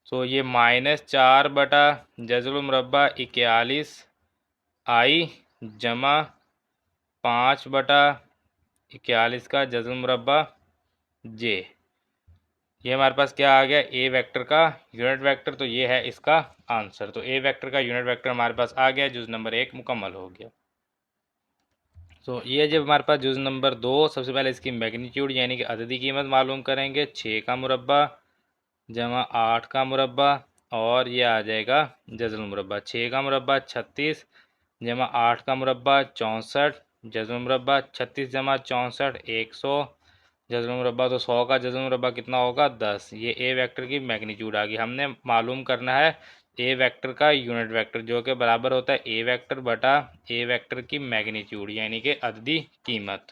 तो ये -4 बटा जज़्ब मुरब्बा 41 आई जमा 5/41 का जज़्ब मुरब्बा जे। ये हमारे पास क्या आ गया? ए वेक्टर का यूनिट वेक्टर। तो ये है इसका आंसर। तो ए वेक्टर का यूनिट वेक्टर हमारे पास आ गया, जुज़ नंबर 1 मुकम्मल हो गया। तो ये जब हमारे पास जुज़ नंबर 2, सबसे पहले इसकी मैग्नीट्यूड यानी कि अददी कीमत मालूम करेंगे। 6 का मुरब्बा जमा 8 का मुरब्बा, और ये आ जाएगा जज़्ब मुरब्बा। 6 का मुरब्बा 36 जमा 8 का मुरब्बा 64 जज़्ब मुरब्बा। 36 जमा 64 100 जज़्ब मुरब्बा। तो 100 का जज़्ब मुरब्बा कितना होगा? 10। ये ए वेक्टर की मैग्नीट्यूड आ गई। हमने मालूम करना है ए वेक्टर का यूनिट वेक्टर, जो कि बराबर होता है ए वेक्टर बटा ए वेक्टर की मैग्नीट्यूड यानी कि अददी कीमत।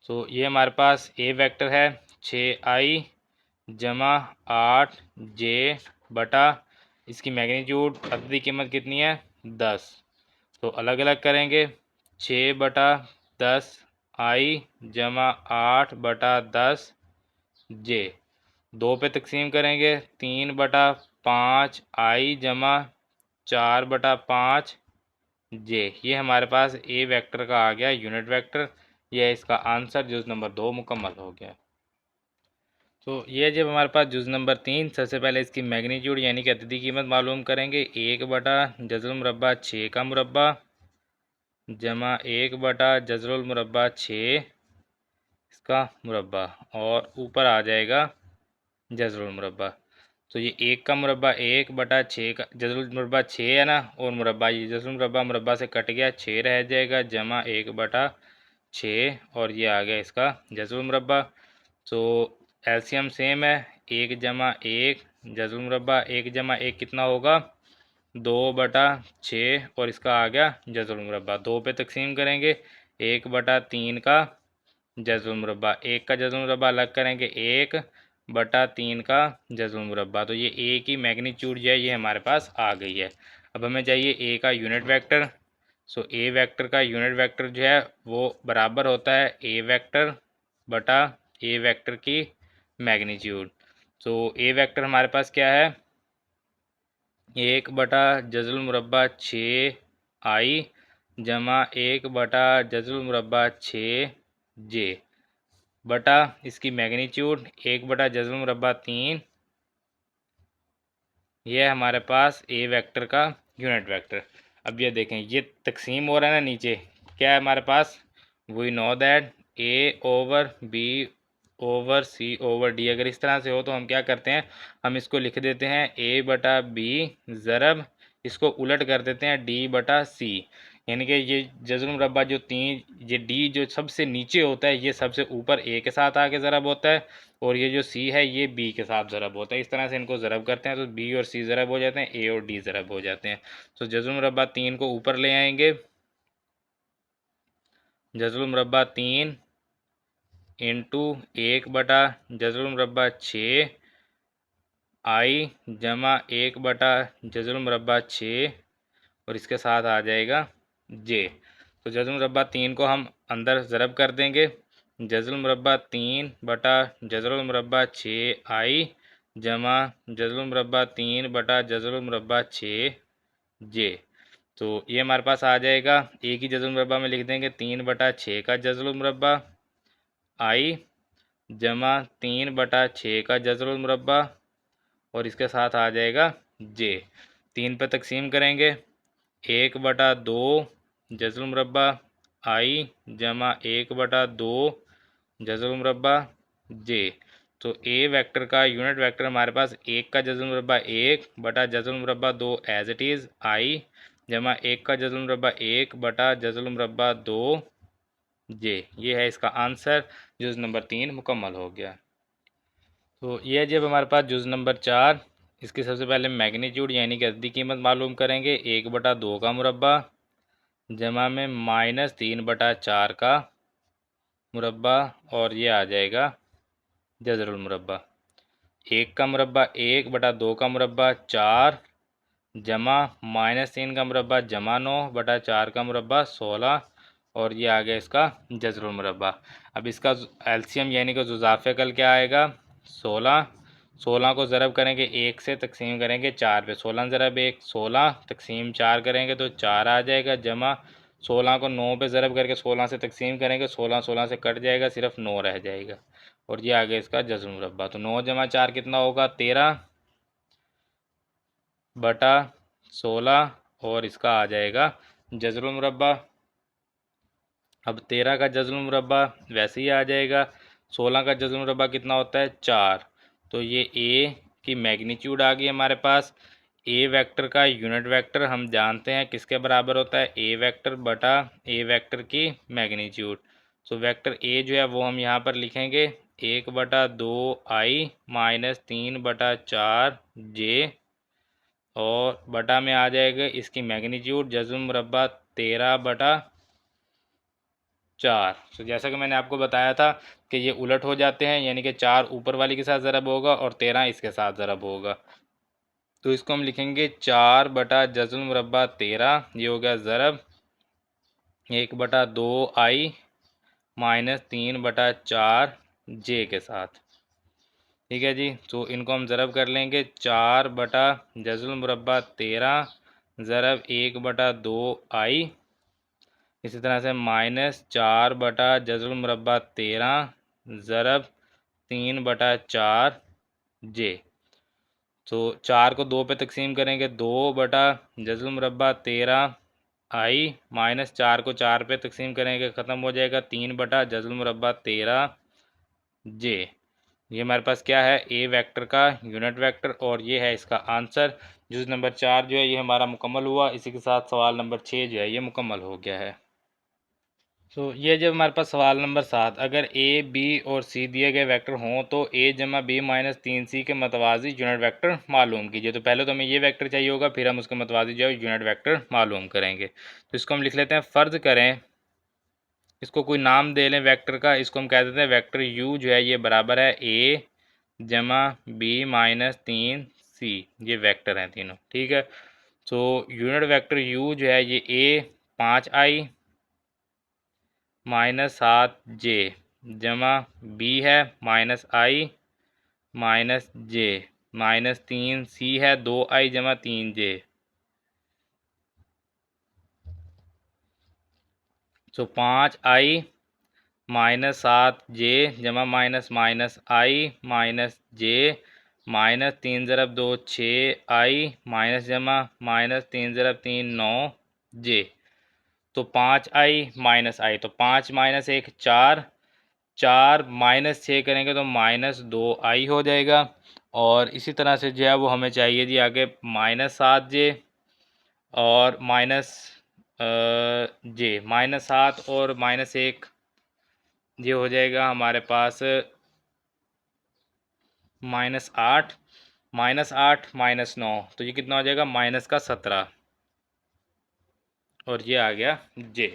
तो ये हमारे पास ए वेक्टर है 6i जमा 8j बटा इसकी मैग्नीट्यूड अददी कीमत कितनी है? 10। तो अलग अलग करेंगे। 6/10i जमा 8/10j। 2 पे तकसीम करेंगे। 3/5i जमा 4/5j। ये हमारे पास ए वेक्टर का आ गया यूनिट वेक्टर। यह है इसका आंसर। जुज़ नंबर 2 मुकम्मल हो गया। तो ये जब हमारे पास जुज़ नंबर 3, सबसे पहले इसकी मैग्नीट्यूड यानी कि अददी कीमत मालूम करेंगे। 1 बटा जज़्ब मुरब्बा 6 का मुरब्बा जमा 1 बटा जज़्ब मुरब्बा 6 इसका मुरब्बा, और ऊपर आ जाएगा जज़्ब मुरब्बा। तो ये 1 का मुरब्बा 1 बटा 6 का जज़्ब मुरब्बा 6 है ना, और मुरब्बा ये जज़्ब मुरब्बा मुरब्बा से कट गया, 6 रह जाएगा जमा 1/6, और ये आ गया इसका जज़्ब मुरब्बा। तो एलसीएम सेम है, 1 जमा 1 जज़्ब मुरब्बा 1 जमा 1 कितना होगा? 2/6 और इसका आ गया जज़ुल मुरब्बा। 2 पे तकसीम करेंगे 1/3 का जज़ुल मुरब्बा। 1 का जज़ुल मुरब्बा अलग करेंगे 1/3 का जज़ुल मुरब्बा। तो ये ए की मैग्नीट्यूड जो है ये हमारे पास आ गई है। अब हमें चाहिए ए का यूनिट वेक्टर। सो ए वेक्टर का यूनिट वेक्टर जो है वो बराबर होता है ए वेक्टर बटा ए वेक्टर की मैग्नीट्यूड। तो ए वेक्टर हमारे पास क्या है, 1/6 जमा 1/6 बटा इसकी मैग्नीट्यूड 1/3। ये है हमारे पास ए वेक्टर का यूनिट वेक्टर। अब ये देखें ये तकसीम हो रहा है ना, नीचे क्या है हमारे पास, we know that A over B over C over D. अगर इस तरह से हो तो हम क्या करते हैं, हम इसको लिख देते हैं ए बटा बी ज़रब इसको उलट कर देते हैं डी बटा सी। यानी कि ये जज़र मुरब्बा जो ये डी जो सबसे नीचे होता है ये सबसे ऊपर ए के साथ आके ज़रब होता है, और ये जो सी है ये बी के साथ ज़रब होता है। इस तरह से इनको ज़रब करते हैं तो बी और सी ज़रब हो जाते हैं, ए और डी ज़रब हो जाते हैं। तो जज़र मुरब्बा 3 को ऊपर ले आएंगे, जज़र मुरब्बा 3 इंटू 1/6 आई जमा 1/6 और इसके साथ आ जाएगा जे। तो जज़र मुरब्बा 3 को हम अंदर ज़रब कर देंगे, जज़र मुरब्बा 3/6 आई जमा जज़र मुरब्बा 3/6 जे। तो ये हमारे पास आ जाएगा, एक ही जज़र मुरब्बा में लिख देंगे 3/6 का जज़र मुरब्बा आई जमा 3/6 का जज़र मुरब्बा और इसके साथ आ जाएगा जे। 3 पे तकसीम करेंगे 1/2 जज़र मुरब्बा आई जमा 1/2 जज़र मुरब्बा जे। तो ए वेक्टर का यूनिट वेक्टर हमारे पास 1 का जज़र मुरब्बा 1 बटा जज़र मुरब्बा 2 एज इट इज़ आई जमा 1 का जज़र मुरब्बा 1 बटा जज़र मुरब्बा 2 जे। ये है इसका आंसर। जुज़ नंबर 3 मुकम्मल हो गया। तो ये है जब हमारे पास जुज़ नंबर 4। इसकी सबसे पहले मैग्नीट्यूड यानी कि अददी कीमत मालूम करेंगे, 1/2 का मुरब्बा जमा में -3/4 का मुरब्बा और ये आ जाएगा जज़रुल मुरब्बा। 1 का मुरब्बा 1/2 का मुरब्बा 4 जमा -3 का मुरब्बा जमा 9/4 का मुरब्बा 16 और ये आ गया इसका जज़रुल मुरब्बा। अब इसका एलसीएम यानी कि जुज़ाफ़े कल क्या आएगा, 16। 16 को ज़रब करेंगे 1 से, तकसीम करेंगे 4 पे, 16 ज़रब 1 16 तकसीम 4 करेंगे तो 4 आ जाएगा, जमा 16 को 9 पे ज़रब करके 16 से तकसीम करेंगे, 16 16 से कट जाएगा, सिर्फ 9 रह जाएगा और ये आ गया इसका जज़रुल मुरब्बा। तो 9 जमा 4 कितना होगा, 13/16 और इसका आ जाएगा जज़रुल मुरब्बा। अब 13 का जज़रुल मुरब्बा वैसे ही आ जाएगा। 16 का जज़रुल मुरब्बा कितना होता है, 4। तो ये ए की मैग्नीट्यूड आ गई हमारे पास। ए वेक्टर का यूनिट वेक्टर हम जानते हैं किसके बराबर होता है, ए वेक्टर बटा ए वेक्टर की मैग्नीट्यूड। सो वेक्टर ए जो है वो हम यहाँ पर लिखेंगे 1/2 आई -3/4 जे और बटा में आ जाएगा इसकी मैग्नीट्यूड जज़रुल मुरब्बा 13/4। तो जैसा कि मैंने आपको बताया था कि ये उलट हो जाते हैं, यानी कि 4 ऊपर वाली के साथ ज़रब होगा और 13 इसके साथ ज़रब होगा। तो इसको हम लिखेंगे 4/जज़रुल मुरब्बा 13, ये हो गया ज़रब 1/2 आई -3/4 जे के साथ। ठीक है जी, तो इनको हम ज़रब कर लेंगे 4/जज़रुल मुरब्बा 13 ज़रब 1/2 आई, इसी तरह से -4/जज़रुल मुरब्बा 13 ज़रब 3/4 जे। तो 4 को 2 पे तकसीम करेंगे, 2/जज़रुल मुरब्बा 13 आई -4 को 4 पे तकसीम करेंगे, ख़त्म हो जाएगा 3/जज़रुल मुरब्बा 13 जे। ये हमारे पास क्या है, ए वेक्टर का यूनिट वेक्टर और ये है इसका आंसर। जुज़ नंबर 4 जो है ये हमारा मुकम्मल हुआ। इसी के साथ सवाल नंबर 6 जो है ये मुकम्मल हो गया है। ये जब हमारे पास सवाल नंबर 7, अगर ए बी और सी दिए गए वेक्टर हों तो ए जमा बी माइनस 3c के मतवाजी यूनिट वेक्टर मालूम कीजिए। तो पहले तो हमें ये वेक्टर चाहिए होगा, फिर हम उसके मतवाजी जो है यूनिट वेक्टर मालूम करेंगे। तो इसको हम लिख लेते हैं, फ़र्ज़ करें, इसको कोई नाम दे लें वेक्टर का, इसको हम कह देते हैं वेक्टर यू जो है ये बराबर है ए जमा बी माइनस 3c। ये वेक्टर हैं तीनों, ठीक है। तो यूनिट वेक्टर यू जो है ये ए 5i माइनस 7j जमा बी है माइनस आई माइनस जे माइनस 3c है 2i जमा 3j। तो 5i माइनस 7j जमा माइनस माइनस आई माइनस जे माइनस 3 ज़रब 2 6i माइनस जमा माइनस 3 ज़रब 3 9j। तो 5i माइनस आई, तो 5 माइनस 1 4, 4 माइनस 6 करेंगे तो माइनस 2i हो जाएगा। और इसी तरह से जो है वो हमें चाहिए जी आगे माइनस 7j और माइनस जे, माइनस 7 और माइनस 1 ये हो जाएगा हमारे पास -8, -8 -9, तो ये कितना हो जाएगा माइनस का 17, और ये आ गया जे।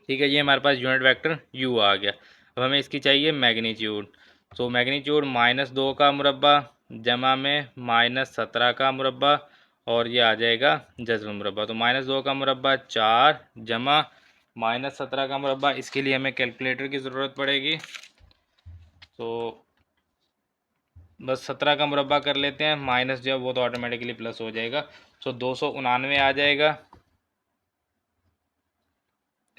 ठीक है, ये हमारे पास यूनिट वेक्टर यू आ गया। अब हमें इसकी चाहिए मैग्नीट्यूड। तो मैग्नीट्यूड -2 का मुरब्बा जमा में -17 का मुरब्बा, और ये आ जाएगा जज़्र मुरब्बा। तो -2 का मुरब्बा 4 जमा -17 का मुरब्बा, इसके लिए हमें कैलकुलेटर की ज़रूरत पड़ेगी। तो बस 17 का मुरब्बा कर लेते हैं, माइनस जो है वो तो ऑटोमेटिकली प्लस हो जाएगा। तो 299 आ जाएगा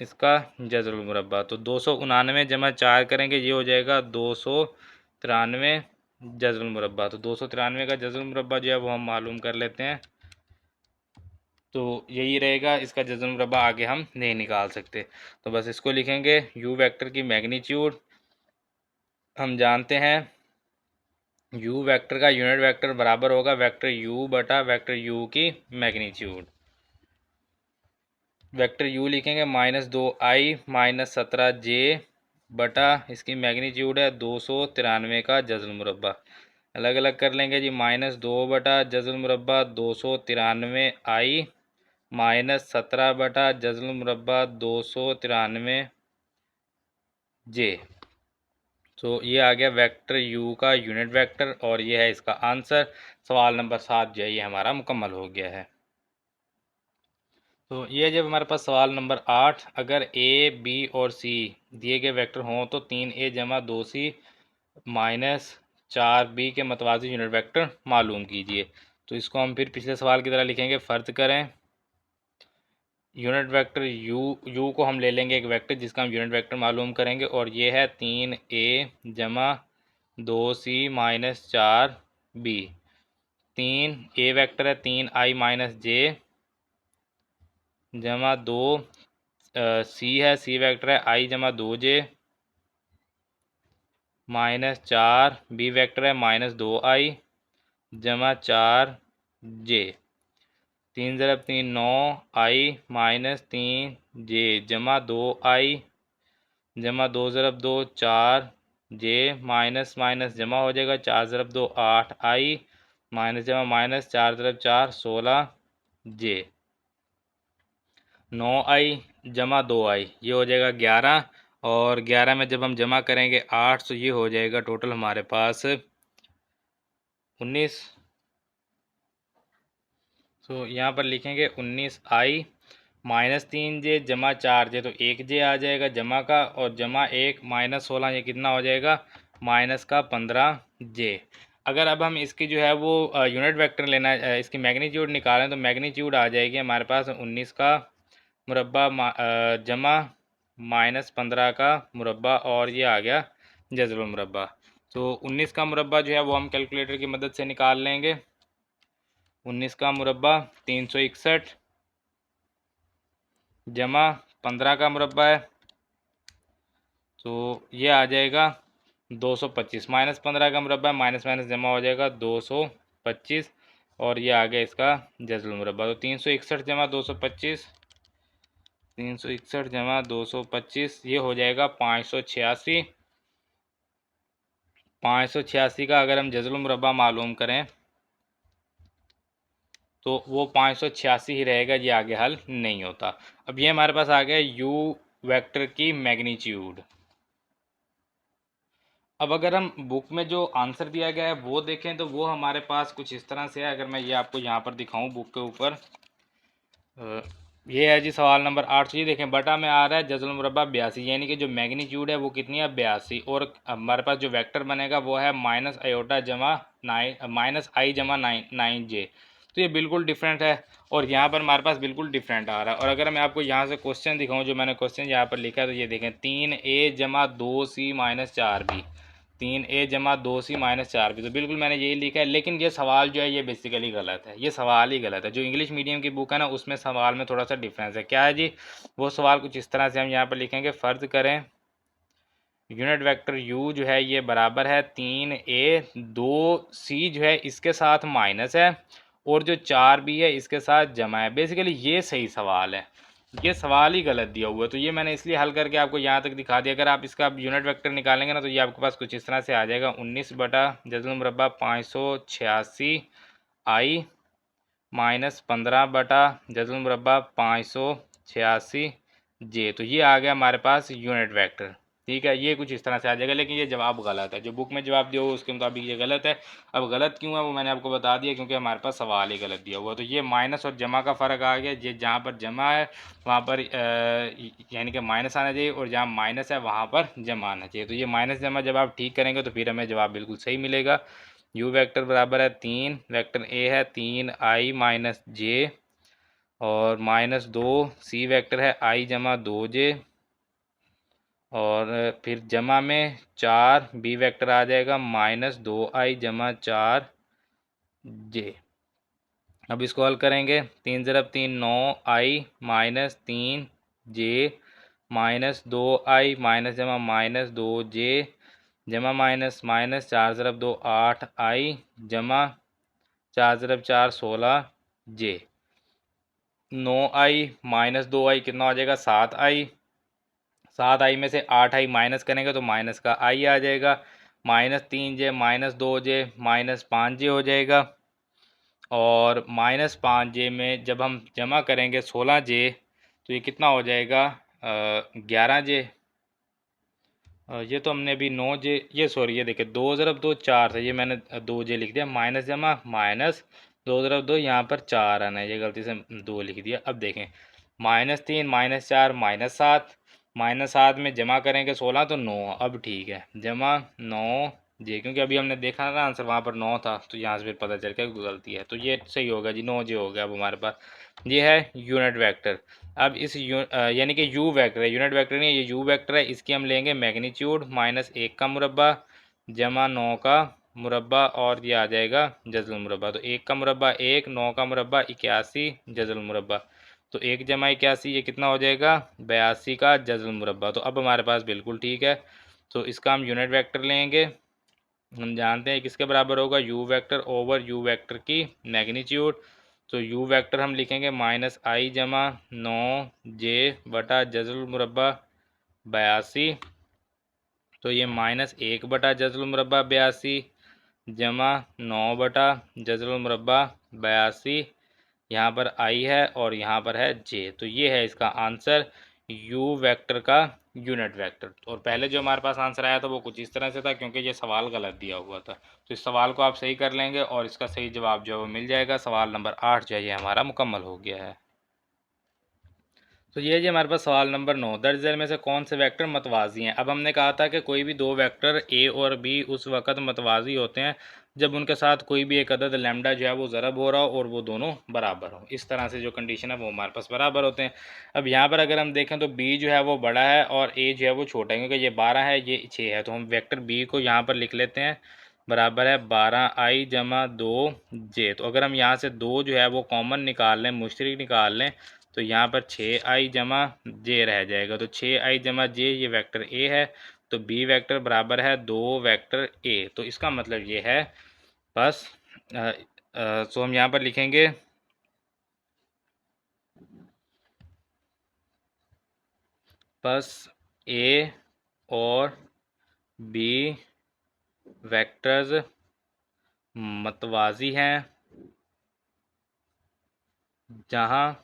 इसका जज़्रुल मुरब्बा। तो 299 जमा 4 करेंगे, ये हो जाएगा 293 जज़्रुल मुरब्बा। तो 293 का जज़्रुल मुरब्बा जो है वो हम मालूम कर लेते हैं। तो यही रहेगा, इसका जज़्रुल मुरब्बा आगे हम नहीं निकाल सकते। तो बस इसको लिखेंगे, यू वेक्टर की मैग्नीट्यूड हम जानते हैं, यू वेक्टर का यूनिट वेक्टर बराबर होगा वेक्टर यू बटा वेक्टर यू की मैग्नीट्यूड। वेक्टर यू लिखेंगे -2i माइनस 17j बटा इसकी मैग्नीट्यूड है 293 का जज़्र मुरब्बा। अलग अलग कर लेंगे जी, -2 बटा जज़्र मुरब्बा 293i माइनस 17 बटा जज़्र मुरब्बा 293j। तो ये आ गया वेक्टर यू का यूनिट वेक्टर, और ये है इसका आंसर। सवाल नंबर 7 जो है ये हमारा मुकम्मल हो गया है। तो ये जब हमारे पास सवाल नंबर 8, अगर ए बी और सी दिए गए वेक्टर हों तो 3a जमा 2c माइनस 4b के मतवाज़ी यूनिट वेक्टर मालूम कीजिए। तो इसको हम फिर पिछले सवाल की तरह लिखेंगे, फ़र्ज़ करें, यूनिट वेक्टर यू को हम ले लेंगे एक वेक्टर जिसका हम यूनिट वेक्टर मालूम करेंगे, और ये है 3a जमा 2c minus 4b। 3a vector है 3i माइनस जे जमा 2 सी है, सी वेक्टर है i जमा 2j माइनस 4, बी वेक्टर है -2i जमा 4j। 3 ज़रब 3 9i माइनस 3j जमा 2i जमा 2 ज़रब 2 4j माइनस माइनस जमा हो जाएगा, 4 ज़रब 2 8i माइनस जमा माइनस 4 ज़रब 4 16j। 9i जमा 2i ये हो जाएगा 11, और 11 में जब हम जमा करेंगे 8 तो ये हो जाएगा टोटल हमारे पास 19। तो यहाँ पर लिखेंगे 19i माइनस 3j जमा 4j, तो 1j आ जाएगा जमा का, और जमा 1 माइनस 16 ये कितना हो जाएगा माइनस का 15j। अगर अब हम इसकी जो है वो यूनिट वेक्टर लेना इसकी मैग्नीट्यूड निकालें तो मैग्नीट्यूड आ जाएगी हमारे पास 19 का मुरब्बा जमा -15 का मुरब्बा, और ये आ गया जज़्रुल मुरब्बा। तो 19 का मुरब्बा जो है वो हम कैलकुलेटर की मदद से निकाल लेंगे। 19 का मुरब्बा 361 जमा 15 का मुरब्बा है, तो ये आ जाएगा 225। -15 का मुरब्बा माइनस माइनस जमा हो जाएगा 225, और ये आ गया इसका जज़्रुल मुरब्बा। तो 361 जमा 225 361 जमा 225 ये हो जाएगा 586। 586 का अगर हम जज़ल मुरब्बा मालूम करें तो वो 586 ही रहेगा, ये आगे हल नहीं होता। अब ये हमारे पास आ गया यू वेक्टर की मैग्नीट्यूड। अब अगर हम बुक में जो आंसर दिया गया है वो देखें तो वो हमारे पास कुछ इस तरह से है। अगर मैं ये आपको यहाँ पर दिखाऊं बुक के ऊपर, ये है जी सवाल नंबर 8। तो ये देखें बटा में आ रहा है जज़ल मुरब्बा 82, यानी कि जो मैग्नीट्यूड है वो कितनी है 82, और हमारे पास जो वेक्टर बनेगा वो है माइनस आयोटा जमा 9 माइनस आई जमा 9 जे। तो ये बिल्कुल डिफरेंट है और यहाँ पर हमारे पास बिल्कुल डिफरेंट आ रहा है। और अगर मैं आपको यहाँ से क्वेश्चन दिखाऊँ, जो मैंने क्वेश्चन यहाँ पर लिखा है, तो ये देखें 3a जमा 2c माइनस 4b, 3a जमा 2c माइनस 4b, तो बिल्कुल मैंने यही लिखा है। लेकिन ये सवाल जो है ये बेसिकली गलत है, ये सवाल ही गलत है। जो इंग्लिश मीडियम की बुक है ना उसमें सवाल में थोड़ा सा डिफरेंस है। क्या है जी, वो सवाल कुछ इस तरह से हम यहाँ पर लिखेंगे, फ़र्ज़ करें यूनिट वेक्टर u जो है ये बराबर है 3a, 2c जो है इसके साथ माइनस है और जो 4b है इसके साथ जमा है। बेसिकली ये सही सवाल है, ये सवाल ही गलत दिया हुआ है। तो ये मैंने इसलिए हल करके आपको यहाँ तक दिखा दिया। अगर आप इसका यूनिट वेक्टर निकालेंगे ना तो ये आपके पास कुछ इस तरह से आ जाएगा 19 बटा जज़ल मुरब्बा 586 आई माइनस 15 बटा जज़ल मुरब्बा 586 जे। तो ये आ गया हमारे पास यूनिट वेक्टर। ठीक है, ये कुछ इस तरह से आ जाएगा, लेकिन ये जवाब गलत है। जो बुक में जवाब दिया हुआ उसके मुताबिक ये गलत है। अब गलत क्यों है वो मैंने आपको बता दिया, क्योंकि हमारे पास सवाल ही गलत दिया हुआ। तो ये माइनस और जमा का फ़र्क आ गया। ये जहाँ पर जमा है वहाँ पर यानी कि माइनस आना चाहिए, और जहाँ माइनस है वहाँ पर जमा आना चाहिए। तो ये माइनस जमा जब आप ठीक करेंगे तो फिर हमें जवाब बिल्कुल सही मिलेगा। यू वेक्टर बराबर है 3, वेक्टर ए है 3i माइनस जे, और माइनस 2 सी वेक्टर है i जमा 2j, और फिर जमा में 4 बी वेक्टर आ जाएगा माइनस 2i जमा 4j। अब इसको हल करेंगे, 3 ज़रब 3 9i minus 3j minus 2i minus जमा माइनस 2j जमा माइनस माइनस 4 ज़रब 2 8i जमा 4 ज़रब 4 16j। 9i माइनस 2i कितना हो जाएगा 7i, 7i में से 8i माइनस करेंगे तो माइनस का i आ जाएगा, minus 3j minus 2j minus 5j हो जाएगा, और माइनस 5j में जब हम जमा करेंगे 16j तो ये कितना हो जाएगा 11j। ये तो हमने अभी 9j, ये सॉरी ये देखिए 2 ज़रब 2 4 था, ये मैंने 2j लिख दिया, माइनस जमा माइनस 2 ज़रब 2 यहाँ पर 4 आना है, ये गलती से 2 लिख दिया। अब देखें -3 -4 -7, -7 में जमा करेंगे 16 तो 9, अब ठीक है जमा 9j, क्योंकि अभी हमने देखा ना आंसर वहाँ पर 9 था तो यहाँ से फिर पता चल गया गलती है, तो ये सही होगा जी 9j हो गया अब हमारे पास। ये है यूनिट वेक्टर। अब इस यानी कि यू वेक्टर है, यूनिट वेक्टर नहीं है, ये यू वेक्टर है, इसकी हम लेंगे मैग्नीट्यूड -1 का मुरब्बा जमा 9 का मुरब्बा, और ये आ जाएगा जज़ल मुरब्बा। तो 1 का मुरब्बा 1, 9 का मुरब्बा 81 जज़ल मुरब्बा, तो 1 जमा 81 ये कितना हो जाएगा 82 का जज़ल मुरब्बा। तो अब हमारे पास बिल्कुल ठीक है। तो इसका हम यूनिट वेक्टर लेंगे, हम जानते हैं किसके बराबर होगा you vector over you vector की मैग्नीट्यूड। तो यू वेक्टर हम लिखेंगे -i जमा 9j बटा जज़ल मुरब्बा 82, तो ये -1 बटा जज़ल मुरब्बा 82 जमा 9 बटा जज़ल मुरब्बा 82, यहाँ पर i है और यहाँ पर है j। तो ये है इसका आंसर u वेक्टर का यूनिट वेक्टर। और पहले जो हमारे पास आंसर आया था वो कुछ इस तरह से था, क्योंकि ये सवाल गलत दिया हुआ था। तो इस सवाल को आप सही कर लेंगे और इसका सही जवाब जो है वो मिल जाएगा। सवाल नंबर 8 जो है ये हमारा मुकम्मल हो गया है। तो ये जी हमारे पास सवाल नंबर 9, दर्ज झेल में से कौन से वेक्टर मतवाजी हैं। अब हमने कहा था कि कोई भी दो वेक्टर ए और बी उस वक़्त मतवाजी होते हैं जब उनके साथ कोई भी एक अदद लैम्डा जो है वो ज़रब हो रहा हो और वो दोनों बराबर हो। इस तरह से जो कंडीशन है वो हमारे पास बराबर होते हैं। अब यहाँ पर अगर हम देखें तो बी जो है वो बड़ा है और ए जो है वो छोटा है, क्योंकि ये 12 है ये 6 है, तो हम वेक्टर बी को यहाँ पर लिख लेते हैं बराबर है 12i जमा 2j। तो अगर हम यहाँ से 2 जो है वो कॉमन निकाल लें, मुश्तरक निकाल लें, तो यहाँ पर 6i जमा j रह जाएगा। तो 6i जमा j ये वेक्टर ए है, तो बी वेक्टर बराबर है 2 वेक्टर ए। तो इसका मतलब ये है बस सो हम यहाँ पर लिखेंगे बस ए और बी वेक्टर्स मतवाजी हैं जहां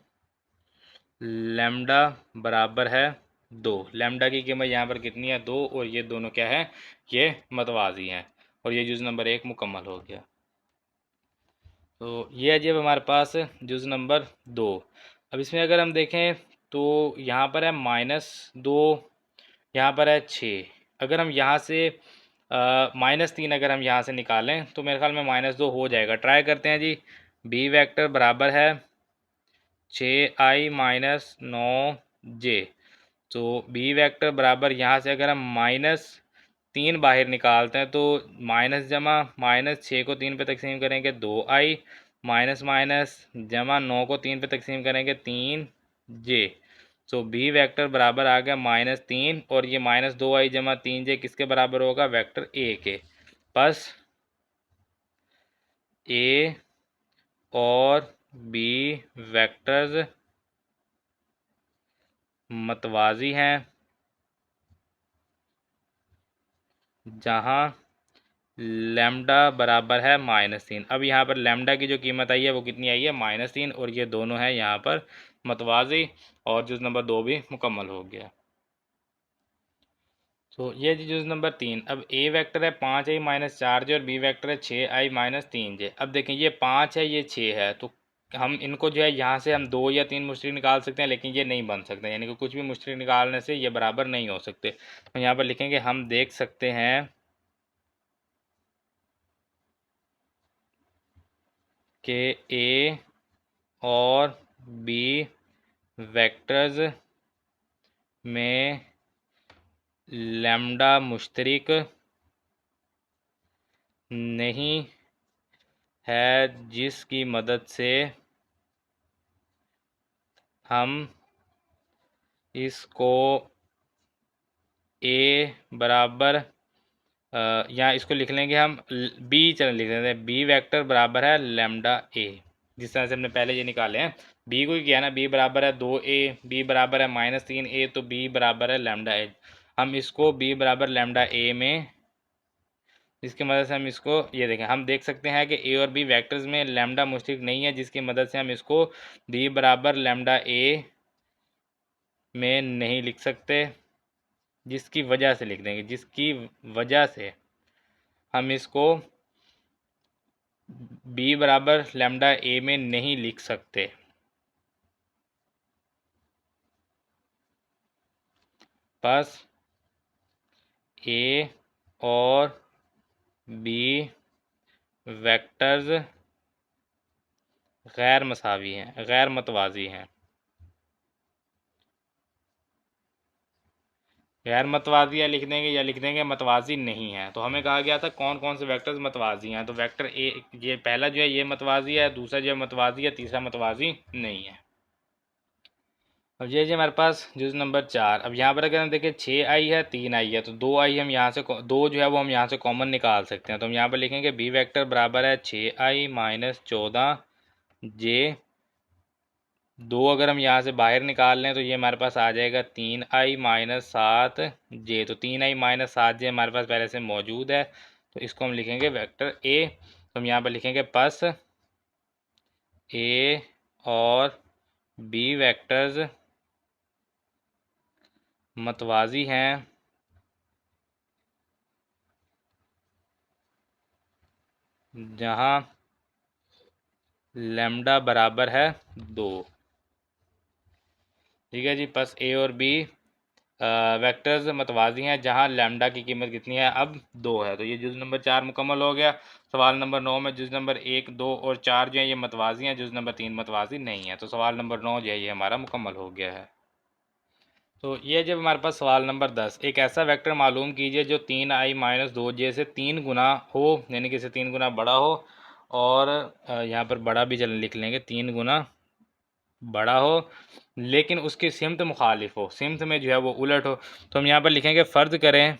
लैम्डा बराबर है 2। लैम्डा की कीमत यहाँ पर कितनी है? 2। और ये दोनों क्या है? ये मतवाजी हैं। और ये जुज़ नंबर 1 मुकम्मल हो गया। तो ये है जी अब हमारे पास जुज़ नंबर 2। अब इसमें अगर हम देखें तो यहाँ पर है -2, यहाँ पर है 6। अगर हम यहाँ से -3 अगर हम यहाँ से निकालें तो मेरे ख्याल में -2 हो जाएगा। ट्राई करते हैं जी। बी वेक्टर बराबर है 6i-9j। तो बी वेक्टर बराबर यहाँ से अगर हम -3 बाहर निकालते हैं तो माइनस जमा -6 को 3 पे तकसीम करेंगे 2i, माइनस माइनस जमा 9 को 3 पे तकसीम करेंगे 3j। तो बी वेक्टर बराबर आ गया -3 और ये -2i जमा 3j किसके बराबर होगा? वेक्टर ए के। बस ए और बी वेक्टर्स मतवाजी हैं जहां लैम्डा बराबर है -3। अब यहाँ पर लैम्डा की जो कीमत आई है वो कितनी आई है? -3। और ये दोनों हैं यहाँ पर मतवाजी। और जुज़ नंबर 2 भी मुकम्मल हो गया। तो ये जी जुज़ नंबर 3। अब ए वेक्टर है 5i-4j और बी वेक्टर है 6i-3j। अब देखें ये 5 है, ये 6 है, तो हम इनको जो है यहाँ से हम 2 या 3 मुश्तरिक निकाल सकते हैं, लेकिन ये नहीं बन सकते। यानी कि कुछ भी मुश्तरिक निकालने से ये बराबर नहीं हो सकते। तो यहाँ पर लिखेंगे हम देख सकते हैं कि ए और बी वेक्टर्स में लैम्डा मुश्तरिक नहीं है जिसकी मदद से हम इसको ए बराबर यहाँ इसको लिख लेंगे हम बी, चलो लिख लेते हैं बी वेक्टर बराबर है लैम्डा ए। जिस तरह से हमने पहले ये निकाले हैं, बी को किया ना, बी बराबर है 2a, बी बराबर है -3a, तो बी बराबर है लैम्डा ए। हम इसको बी बराबर लैम्डा ए में, जिसकी मदद से हम इसको ये देखें, हम देख सकते हैं कि ए और बी वेक्टर्स में लैम्डा मुश्तरिक नहीं है, जिसकी मदद से हम इसको बी बराबर लैम्डा ए में नहीं लिख सकते। जिसकी वजह से लिख देंगे, जिसकी वजह से हम इसको बी बराबर लैम्डा ए में नहीं लिख सकते। बस ए और बी वेक्टर्स गैर मसावी हैं, गैर मतवाजी हैं। गैर मतवाजी या लिख देंगे या लिख देंगे मतवाजी नहीं है। तो हमें कहा गया था कौन कौन से वेक्टर्स मतवाजी हैं। तो वेक्टर ए, ये पहला जो है ये मतवाजी है, दूसरा जो है मतवाजी है, तीसरा मतवाजी नहीं है। अब ये जी हमारे पास जुज़ नंबर 4। अब यहाँ पर अगर हम देखें 6i है, 3i है, तो 2i हम यहाँ से, 2 जो है वो हम यहाँ से कॉमन निकाल सकते हैं। तो हम यहाँ पर लिखेंगे बी वेक्टर बराबर है 6i-14j। 2 अगर हम यहाँ से बाहर निकाल लें तो ये हमारे पास आ जाएगा 3i-7j। तो 3i-7j हमारे पास पहले से मौजूद है, तो इसको हम लिखेंगे वेक्टर ए। तो हम यहाँ पर लिखेंगे बस ए और बी वेक्टर्स मतवाजी हैं जहाँ लैम्डा बराबर है 2। ठीक है जी। बस ए और बी वेक्टर्स मतवाजी हैं जहाँ लैम्डा की कीमत कितनी है? अब 2 है। तो ये जुज़ नंबर 4 मुकम्मल हो गया। सवाल नंबर 9 में जुज़ नंबर 1, 2 और 4 जो है ये मतवाजी हैं, जुज़ नंबर 3 मतवाजी नहीं है। तो सवाल नंबर 9 जो है ये हमारा मुकम्मल हो गया है। तो ये जब हमारे पास सवाल नंबर 10, एक ऐसा वेक्टर मालूम कीजिए जो 3i-2j से 3 गुना हो, यानी कि इससे 3 गुना बड़ा हो। और यहाँ पर बड़ा भी चल लिख लेंगे, 3 गुना बड़ा हो, लेकिन उसकी सिमत मुखालिफ हो, सिमत में जो है वो उलट हो। तो हम यहाँ पर लिखेंगे फ़र्ज़ करें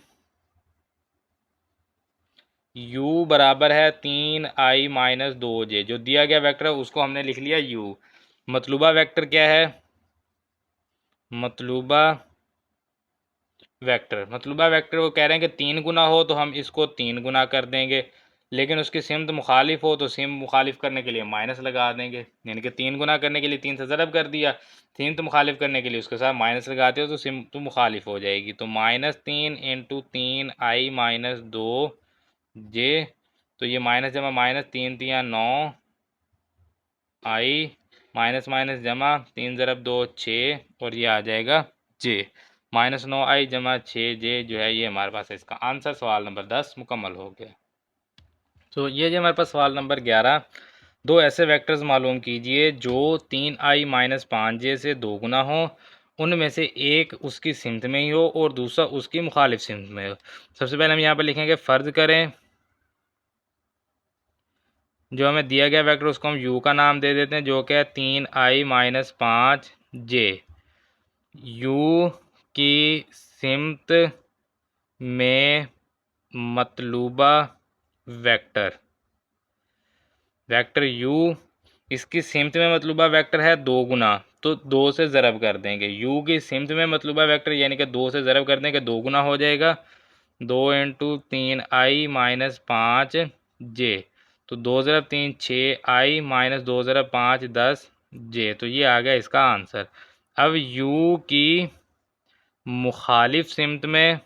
u बराबर है 3i-2j। जो दिया गया वेक्टर है उसको हमने लिख लिया u। मतलूबा वेक्टर क्या है? मतलूबा वेक्टर, मतलूबा वेक्टर को कह रहे हैं कि 3 गुना हो तो हम इसको 3 गुना कर देंगे, लेकिन उसकी सिमत मुखालिफ हो तो सिम मुखालिफ करने के लिए माइनस लगा देंगे, यानी कि 3 गुना करने के लिए 3 से ज़रब कर दिया, सिमत मुखालिफ करने के लिए उसके साथ माइनस लगाते हो तो सिमत मुखालिफ हो जाएगी। तो -3 इंटू 3 आई -2 जे, तो ये माइनस जमा माइनस 3 3 9 आई माइनस माइनस जमा 3 ज़रब 2 6 और ये आ जाएगा जे, -9 आई जमा 6 जे जो है ये हमारे पास है इसका आंसर। सवाल नंबर 10 मुकम्मल हो गया। तो ये जो हमारे पास सवाल नंबर 11, दो ऐसे वेक्टर्स मालूम कीजिए जो 3i-5j से दो गुना हो, उनमें से एक उसकी सिमत में ही हो और दूसरा उसकी मुखालिफ सिमत में हो। सबसे पहले हम यहाँ पर लिखेंगे फ़र्ज़ करें, जो हमें दिया गया वेक्टर उसको हम u का नाम दे देते हैं, जो कि है 3i-5j। u की सिमत में मतलूबा वेक्टर, वेक्टर u इसकी सिमत में मतलूबा वेक्टर है 2 गुना, तो 2 से ज़रब कर देंगे। u की सिमत में मतलूबा वेक्टर यानी कि 2 से ज़रब कर देंगे, 2 गुना हो जाएगा। 2 इंटू 3i-5j, तो 2 ज़रब 3 6i -2 ज़रब 5 10 जे, तो ये आ गया इसका आंसर। अब u की मुखालिफ सिमत में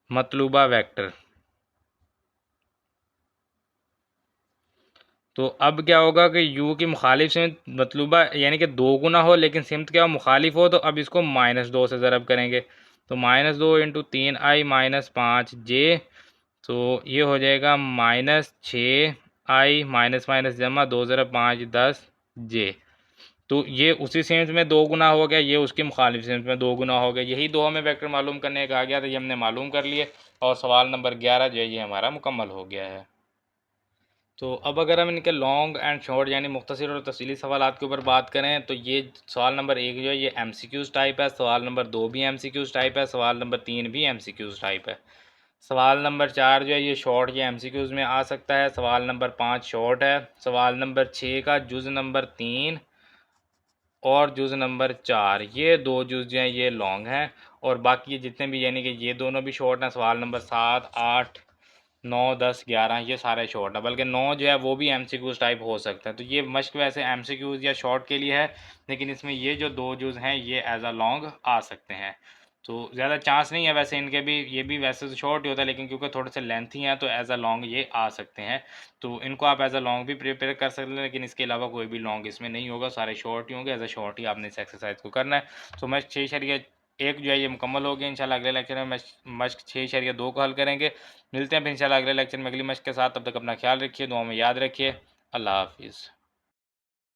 मतलूबा वेक्टर, तो अब क्या होगा कि u की मुखालिफ सिमत मतलूबा यानी कि 2 गुना हो लेकिन सिमत क्या हो मुखालिफ हो, तो अब इसको -2 से ज़रब करेंगे, तो -2 इंटू 3i-5j, तो ये हो जाएगा -6i माइनस माइनस जमा 2 ज़रब 5 10 जे, तो ये उसी सिमत में 2 गुना हो गया, ये उसकी मुखालिफ सिमत में 2 गुना हो गया। यही दो हमें वेक्टर मालूम करने का आ गया, तो ये हमने मालूम कर लिए और सवाल नंबर 11 जो है ये हमारा मुकम्मल हो गया है। तो अब अगर हम इनके लॉन्ग एंड शॉर्ट यानी मुख्तसर और तफसीली सवालात के ऊपर बात करें, तो ये सवाल नंबर 1 जो है ये MCQs टाइप है, सवाल नंबर 2 भी MCQs टाइप है, सवाल नंबर 3 भी MCQs टाइप है, सवाल नंबर 4 जो है ये शॉर्ट ये MCQs में आ सकता है, सवाल नंबर 5 शॉर्ट है, सवाल नंबर 6 का जुज़ नंबर 3 और जुज़ नंबर 4 ये दो जुज़ जो हैं ये लॉन्ग हैं, और बाकी ये जितने भी यानी कि ये दोनों भी शॉर्ट हैं, सवाल नंबर 7 8 9 10 11 ये सारे शॉर्ट है, बल्कि 9 जो है वो भी MCQs टाइप हो सकता है। तो ये मश्क वैसे MCQs या शॉर्ट के लिए है, लेकिन इसमें ये जो दो जुज़ हैं ये एज अ लॉन्ग आ सकते हैं, तो ज़्यादा चांस नहीं है वैसे इनके भी, ये भी वैसे तो शॉर्ट ही होता है लेकिन क्योंकि थोड़े से लेंथी हैं तो एज अ लॉन्ग ये आ सकते हैं, तो इनको आप एज अ लॉन्ग भी प्रिपेयर कर सकते हैं, लेकिन इसके अलावा कोई भी लॉन्ग इसमें नहीं होगा, सारे शॉर्ट ही होंगे, एज अ शॉर्ट ही आपने इस एक्सरसाइज को करना है। तो मैं 6 जो है ये मुकम्मल हो गया। इंशाल्लाह अगले लेक्चर में मश्क 6.2 को हल करेंगे। मिलते हैं फिर इंशाल्लाह अगले लेक्चर में अगली मश्क के साथ, तब तक अपना ख्याल रखिए, दुआ में याद रखिए। अल्लाह हाफिज़।